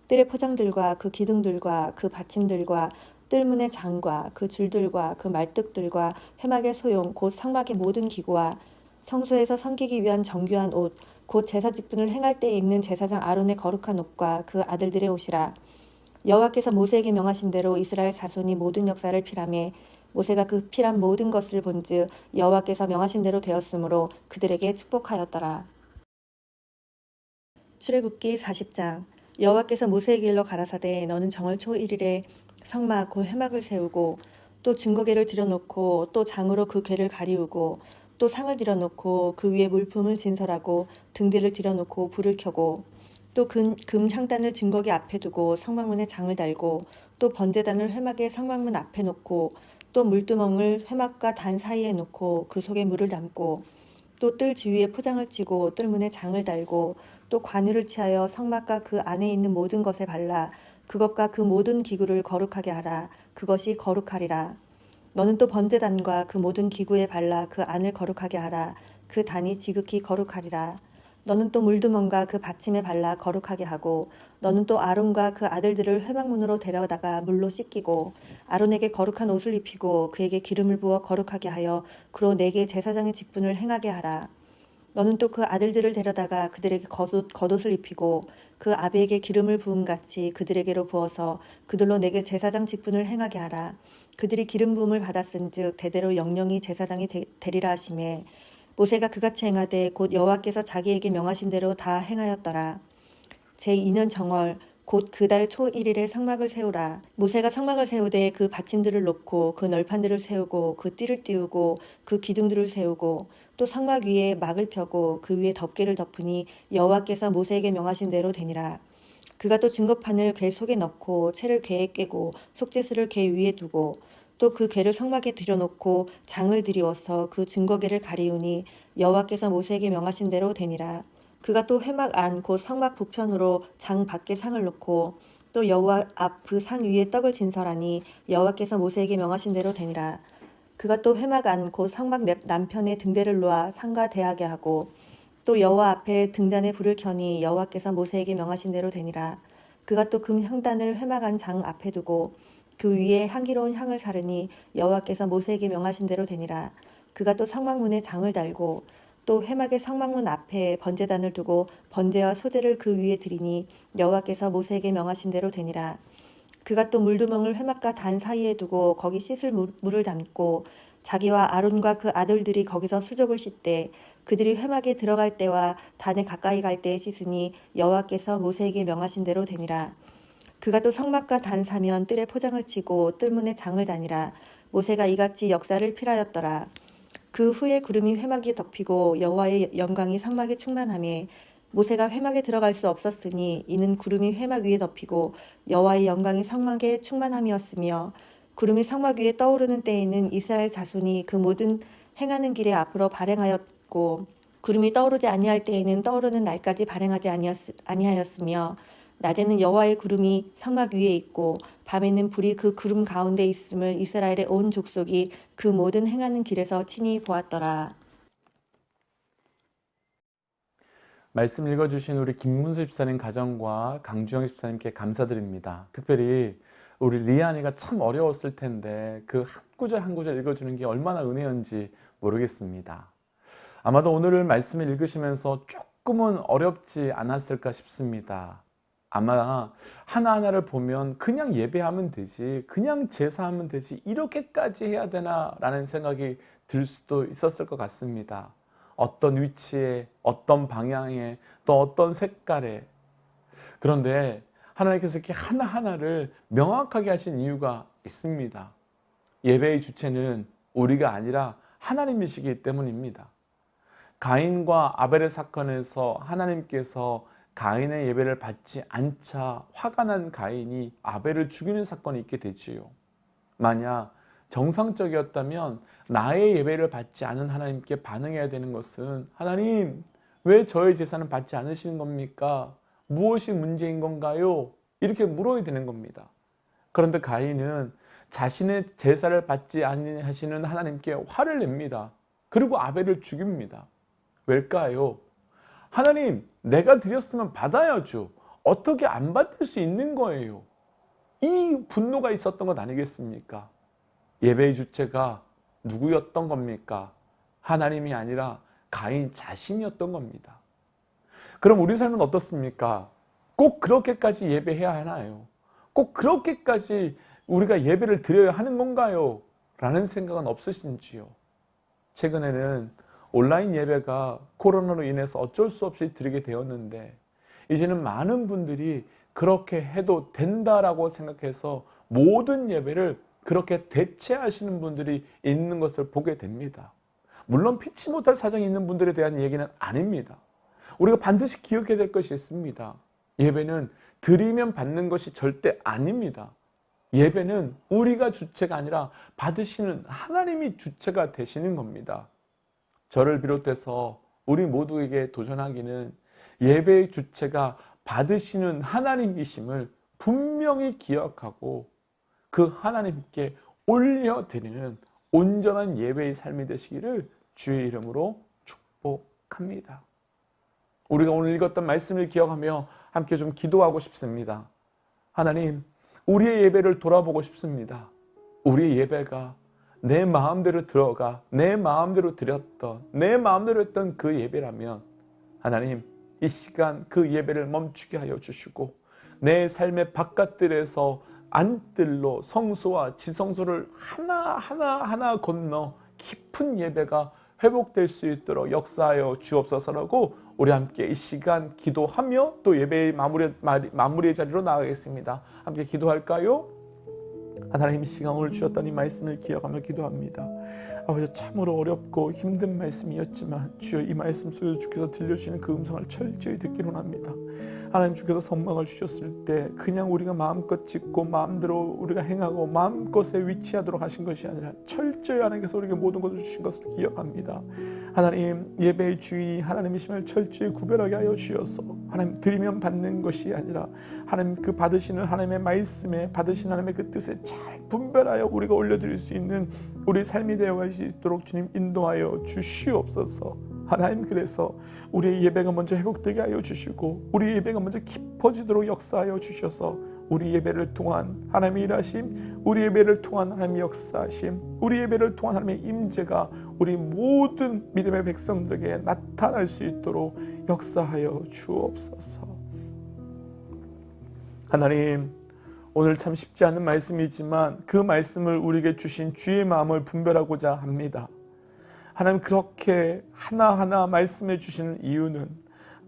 [SPEAKER 5] 뜰의 포장들과 그 기둥들과 그 받침들과 뜰문의 장과 그 줄들과 그 말뚝들과 회막의 소용 곧 성막의 모든 기구와 성소에서 섬기기 위한 정교한 옷 곧 제사 직분을 행할 때 입는 제사장 아론의 거룩한 옷과 그 아들들의 옷이라. 여호와께서 모세에게 명하신 대로 이스라엘 자손이 모든 역사를 피라매 모세가 그 피란 모든 것을 본즉 여호와께서 명하신 대로 되었으므로 그들에게 축복하였더라. 출애굽기 40장. 여호와께서 모세에게 일러 가라사대 너는 정월 초 1일에 성막 곧 회막을 세우고 또 증거궤를 들여놓고 또 장으로 그 궤를 가리우고 또 상을 들여놓고 그 위에 물품을 진설하고 등대를 들여놓고 불을 켜고 또 금 향단을 증거궤 앞에 두고 성막문에 장을 달고 또 번제단을 회막의 성막문 앞에 놓고 또 물두멍을 회막과 단 사이에 놓고 그 속에 물을 담고 또 뜰 지위에 포장을 치고 뜰문에 장을 달고 또 관유를 취하여 성막과 그 안에 있는 모든 것에 발라 그것과 그 모든 기구를 거룩하게 하라. 그것이 거룩하리라. 너는 또 번제단과 그 모든 기구에 발라 그 안을 거룩하게 하라. 그 단이 지극히 거룩하리라. 너는 또 물두멍과 그 받침에 발라 거룩하게 하고 너는 또 아론과 그 아들들을 회막문으로 데려다가 물로 씻기고 아론에게 거룩한 옷을 입히고 그에게 기름을 부어 거룩하게 하여 그로 내게 제사장의 직분을 행하게 하라. 너는 또 그 아들들을 데려다가 그들에게 겉옷을 입히고 그 아비에게 기름을 부음같이 그들에게로 부어서 그들로 내게 제사장 직분을 행하게 하라. 그들이 기름 부음을 받았은즉 대대로 영영이 제사장이 되리라 하시매 모세가 그같이 행하되 곧 여호와께서 자기에게 명하신 대로 다 행하였더라. 제2년 정월 곧 그 달 초 1일에 성막을 세우라. 모세가 성막을 세우되 그 받침들을 놓고 그 널판들을 세우고 그 띠를 띄우고 그 기둥들을 세우고 또 성막 위에 막을 펴고 그 위에 덮개를 덮으니 여호와께서 모세에게 명하신 대로 되니라. 그가 또 증거판을 궤 속에 넣고 채를 궤에 깨고 속죄수를 궤 위에 두고 또 그 궤를 성막에 들여놓고 장을 들이워서 그 증거궤를 가리우니 여호와께서 모세에게 명하신 대로 되니라. 그가 또 회막 안 곧 성막 북편으로 장 밖에 상을 놓고 또 여호와 앞 그 상 위에 떡을 진설하니 여호와께서 모세에게 명하신 대로 되니라. 그가 또 회막 안 곧 성막 남편에 등대를 놓아 상과 대하게 하고 또 여호와 앞에 등잔에 불을 켜니 여호와께서 모세에게 명하신 대로 되니라. 그가 또 금 향단을 회막 안 장 앞에 두고 그 위에 향기로운 향을 사르니 여호와께서 모세에게 명하신 대로 되니라. 그가 또 성막문에 장을 달고 또 회막의 성막문 앞에 번제단을 두고 번제와 소제를 그 위에 드리니 여호와께서 모세에게 명하신 대로 되니라. 그가 또 물두멍을 회막과 단 사이에 두고 거기 씻을 물을 담고 자기와 아론과 그 아들들이 거기서 수족을 씻되 그들이 회막에 들어갈 때와 단에 가까이 갈 때에 씻으니 여호와께서 모세에게 명하신 대로 되니라. 그가 또 성막과 단 사면 뜰에 포장을 치고 뜰문에 장을 다니라. 모세가 이같이 역사를 필하였더라. 그 후에 구름이 회막에 덮이고 여호와의 영광이 성막에 충만하며 모세가 회막에 들어갈 수 없었으니 이는 구름이 회막 위에 덮이고 여호와의 영광이 성막에 충만함이었으며 구름이 성막 위에 떠오르는 때에는 이스라엘 자손이 그 모든 행하는 길에 앞으로 발행하였고 구름이 떠오르지 아니할 때에는 떠오르는 날까지 발행하지 아니하였으며 낮에는 여호와의 구름이 성막 위에 있고 밤에는 불이 그 구름 가운데 있음을 이스라엘의 온 족속이 그 모든 행하는 길에서 친히 보았더라.
[SPEAKER 1] 말씀 읽어주신 우리 김문수 집사님 가정과 강주영 집사님께 감사드립니다. 특별히 우리 리안이가 참 어려웠을 텐데 그 한 구절 한 구절 읽어주는 게 얼마나 은혜인지 모르겠습니다. 아마도 오늘 말씀을 읽으시면서 조금은 어렵지 않았을까 싶습니다. 아마 하나하나를 보면 그냥 예배하면 되지, 그냥 제사하면 되지, 이렇게까지 해야 되나 라는 생각이 들 수도 있었을 것 같습니다. 어떤 위치에, 어떤 방향에, 또 어떤 색깔에. 그런데 하나님께서 이렇게 하나하나를 명확하게 하신 이유가 있습니다. 예배의 주체는 우리가 아니라 하나님이시기 때문입니다. 가인과 아벨의 사건에서 하나님께서 가인의 예배를 받지 않자 화가 난 가인이 아벨을 죽이는 사건이 있게 되지요. 만약 정상적이었다면 나의 예배를 받지 않은 하나님께 반응해야 되는 것은 하나님, 왜 저의 제사는 받지 않으시는 겁니까? 무엇이 문제인 건가요? 이렇게 물어야 되는 겁니다. 그런데 가인은 자신의 제사를 받지 아니하시는 하나님께 화를 냅니다. 그리고 아벨을 죽입니다. 왜일까요? 하나님, 내가 드렸으면 받아야죠. 어떻게 안 받을 수 있는 거예요? 이 분노가 있었던 것 아니겠습니까? 예배의 주체가 누구였던 겁니까? 하나님이 아니라 가인 자신이었던 겁니다. 그럼 우리 삶은 어떻습니까? 꼭 그렇게까지 예배해야 하나요? 꼭 그렇게까지 우리가 예배를 드려야 하는 건가요? 라는 생각은 없으신지요? 최근에는 온라인 예배가 코로나로 인해서 어쩔 수 없이 드리게 되었는데 이제는 많은 분들이 그렇게 해도 된다라고 생각해서 모든 예배를 그렇게 대체하시는 분들이 있는 것을 보게 됩니다. 물론 피치 못할 사정이 있는 분들에 대한 얘기는 아닙니다. 우리가 반드시 기억해야 될 것이 있습니다. 예배는 드리면 받는 것이 절대 아닙니다. 예배는 우리가 주체가 아니라 받으시는 하나님이 주체가 되시는 겁니다. 저를 비롯해서 우리 모두에게 도전하기는 예배의 주체가 받으시는 하나님이심을 분명히 기억하고 그 하나님께 올려드리는 온전한 예배의 삶이 되시기를 주의 이름으로 축복합니다. 우리가 오늘 읽었던 말씀을 기억하며 함께 좀 기도하고 싶습니다. 하나님, 우리의 예배를 돌아보고 싶습니다. 우리의 예배가 내 마음대로 들어가 내 마음대로 드렸던 내 마음대로 했던 그 예배라면 하나님, 이 시간 그 예배를 멈추게 하여 주시고 내 삶의 바깥들에서 안뜰로 성소와 지성소를 하나하나 건너 깊은 예배가 회복될 수 있도록 역사하여 주옵소서라고 우리 함께 이 시간 기도하며 또 예배의 마무리의 자리로 나가겠습니다. 함께 기도할까요? 하나님, 이 시간 오늘 주셨던 이 말씀을 기억하며 기도합니다. 아버지, 참으로 어렵고 힘든 말씀이었지만 주여, 이 말씀 속에서 주께서 들려주시는 그 음성을 철저히 듣기로 합니다. 하나님, 주께서 선망을 주셨을 때 그냥 우리가 마음껏 짓고 마음대로 우리가 행하고 마음껏에 위치하도록 하신 것이 아니라 철저히 하나님께서 우리에게 모든 것을 주신 것을 기억합니다. 하나님, 예배의 주인이 하나님이심을 철저히 구별하게 하여 주셔서 하나님, 드리면 받는 것이 아니라 하나님, 그 받으시는 하나님의 말씀에 받으신 하나님의 그 뜻에 잘 분별하여 우리가 올려드릴 수 있는 우리 삶이 되어갈 수 있도록 주님 인도하여 주시옵소서. 하나님, 그래서 우리의 예배가 먼저 회복되게 하여 주시고 우리 예배가 먼저 깊어지도록 역사하여 주셔서 우리 예배를 통한 하나님의 일하심, 우리 예배를 통한 하나님의 역사하심, 우리 예배를 통한 하나님의 임재가 우리 모든 믿음의 백성들에게 나타날 수 있도록 역사하여 주옵소서. 하나님, 오늘 참 쉽지 않은 말씀이지만 그 말씀을 우리에게 주신 주의 마음을 분별하고자 합니다. 하나님, 그렇게 하나하나 말씀해 주시는 이유는,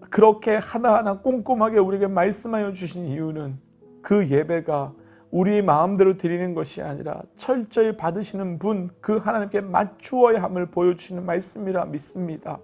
[SPEAKER 1] 그렇게 하나하나 꼼꼼하게 우리에게 말씀하여 주신 이유는 그 예배가 우리 마음대로 드리는 것이 아니라 철저히 받으시는 분, 그 하나님께 맞추어야 함을 보여주시는 말씀이라 믿습니다.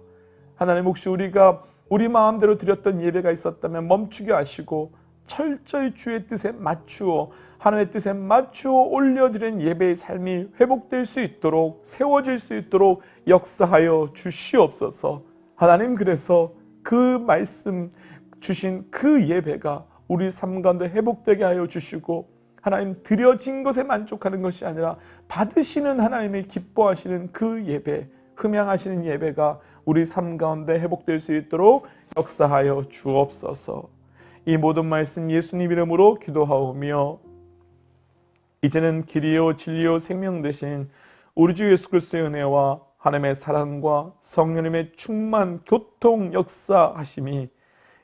[SPEAKER 1] 하나님, 혹시 우리가 우리 마음대로 드렸던 예배가 있었다면 멈추게 하시고 철저히 주의 뜻에 맞추어, 하나님의 뜻에 맞추어 올려드린 예배의 삶이 회복될 수 있도록, 세워질 수 있도록 역사하여 주시옵소서. 하나님, 그래서 그 말씀 주신 그 예배가 우리 삶 가운데 회복되게 하여 주시고, 하나님, 드려진 것에 만족하는 것이 아니라 받으시는 하나님이 기뻐하시는 그 예배, 흠양하시는 예배가 우리 삶 가운데 회복될 수 있도록 역사하여 주옵소서. 이 모든 말씀 예수님 이름으로 기도하오며, 이제는 길이요 진리요 생명 되신 우리 주 예수 그리스도의 은혜와 하나님의 사랑과 성령님의 충만 교통 역사하심이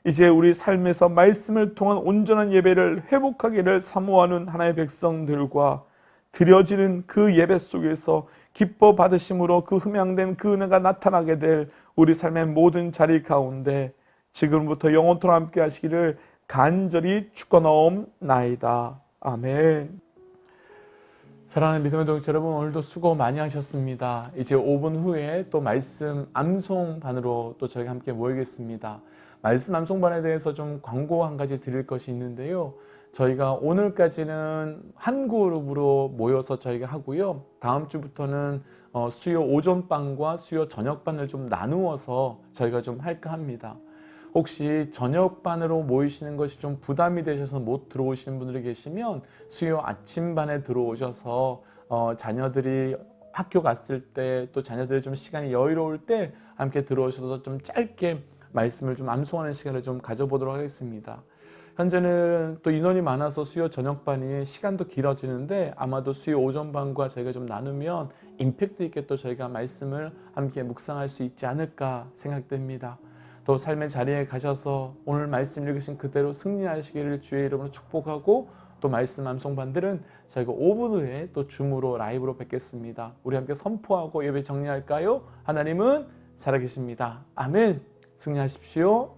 [SPEAKER 1] 이제 우리 삶에서 말씀을 통한 온전한 예배를 회복하기를 사모하는 하나님의 백성들과 드려지는 그 예배 속에서 기뻐 받으심으로 그 흠양된 그 은혜가 나타나게 될 우리 삶의 모든 자리 가운데 지금부터 영원토록 함께 하시기를 간절히 축원하옵나이다. 아멘. 사랑하는 믿음의 동역자 여러분, 오늘도 수고 많이 하셨습니다. 이제 5분 후에 또 말씀 암송반으로 또 저희가 함께 모이겠습니다. 말씀 암송반에 대해서 좀 광고 한 가지 드릴 것이 있는데요. 저희가 오늘까지는 한 그룹으로 모여서 저희가 하고요. 다음 주부터는 수요 오전반과 수요 저녁반을 좀 나누어서 저희가 좀 할까 합니다. 혹시 저녁반으로 모이시는 것이 좀 부담이 되셔서 못 들어오시는 분들이 계시면 수요 아침반에 들어오셔서 자녀들이 학교 갔을 때, 또 자녀들이 좀 시간이 여유로울 때 함께 들어오셔서 좀 짧게 말씀을 좀 암송하는 시간을 좀 가져보도록 하겠습니다. 현재는 또 인원이 많아서 수요 저녁반이 시간도 길어지는데 아마도 수요 오전반과 저희가 좀 나누면 임팩트 있게 또 저희가 말씀을 함께 묵상할 수 있지 않을까 생각됩니다. 또 삶의 자리에 가셔서 오늘 말씀 읽으신 그대로 승리하시기를 주의 이름으로 축복하고, 또 말씀 암송반들은 저희가 5분 후에 또 줌으로 라이브로 뵙겠습니다. 우리 함께 선포하고 예배 정리할까요? 하나님은 살아계십니다. 아멘. 승리하십시오.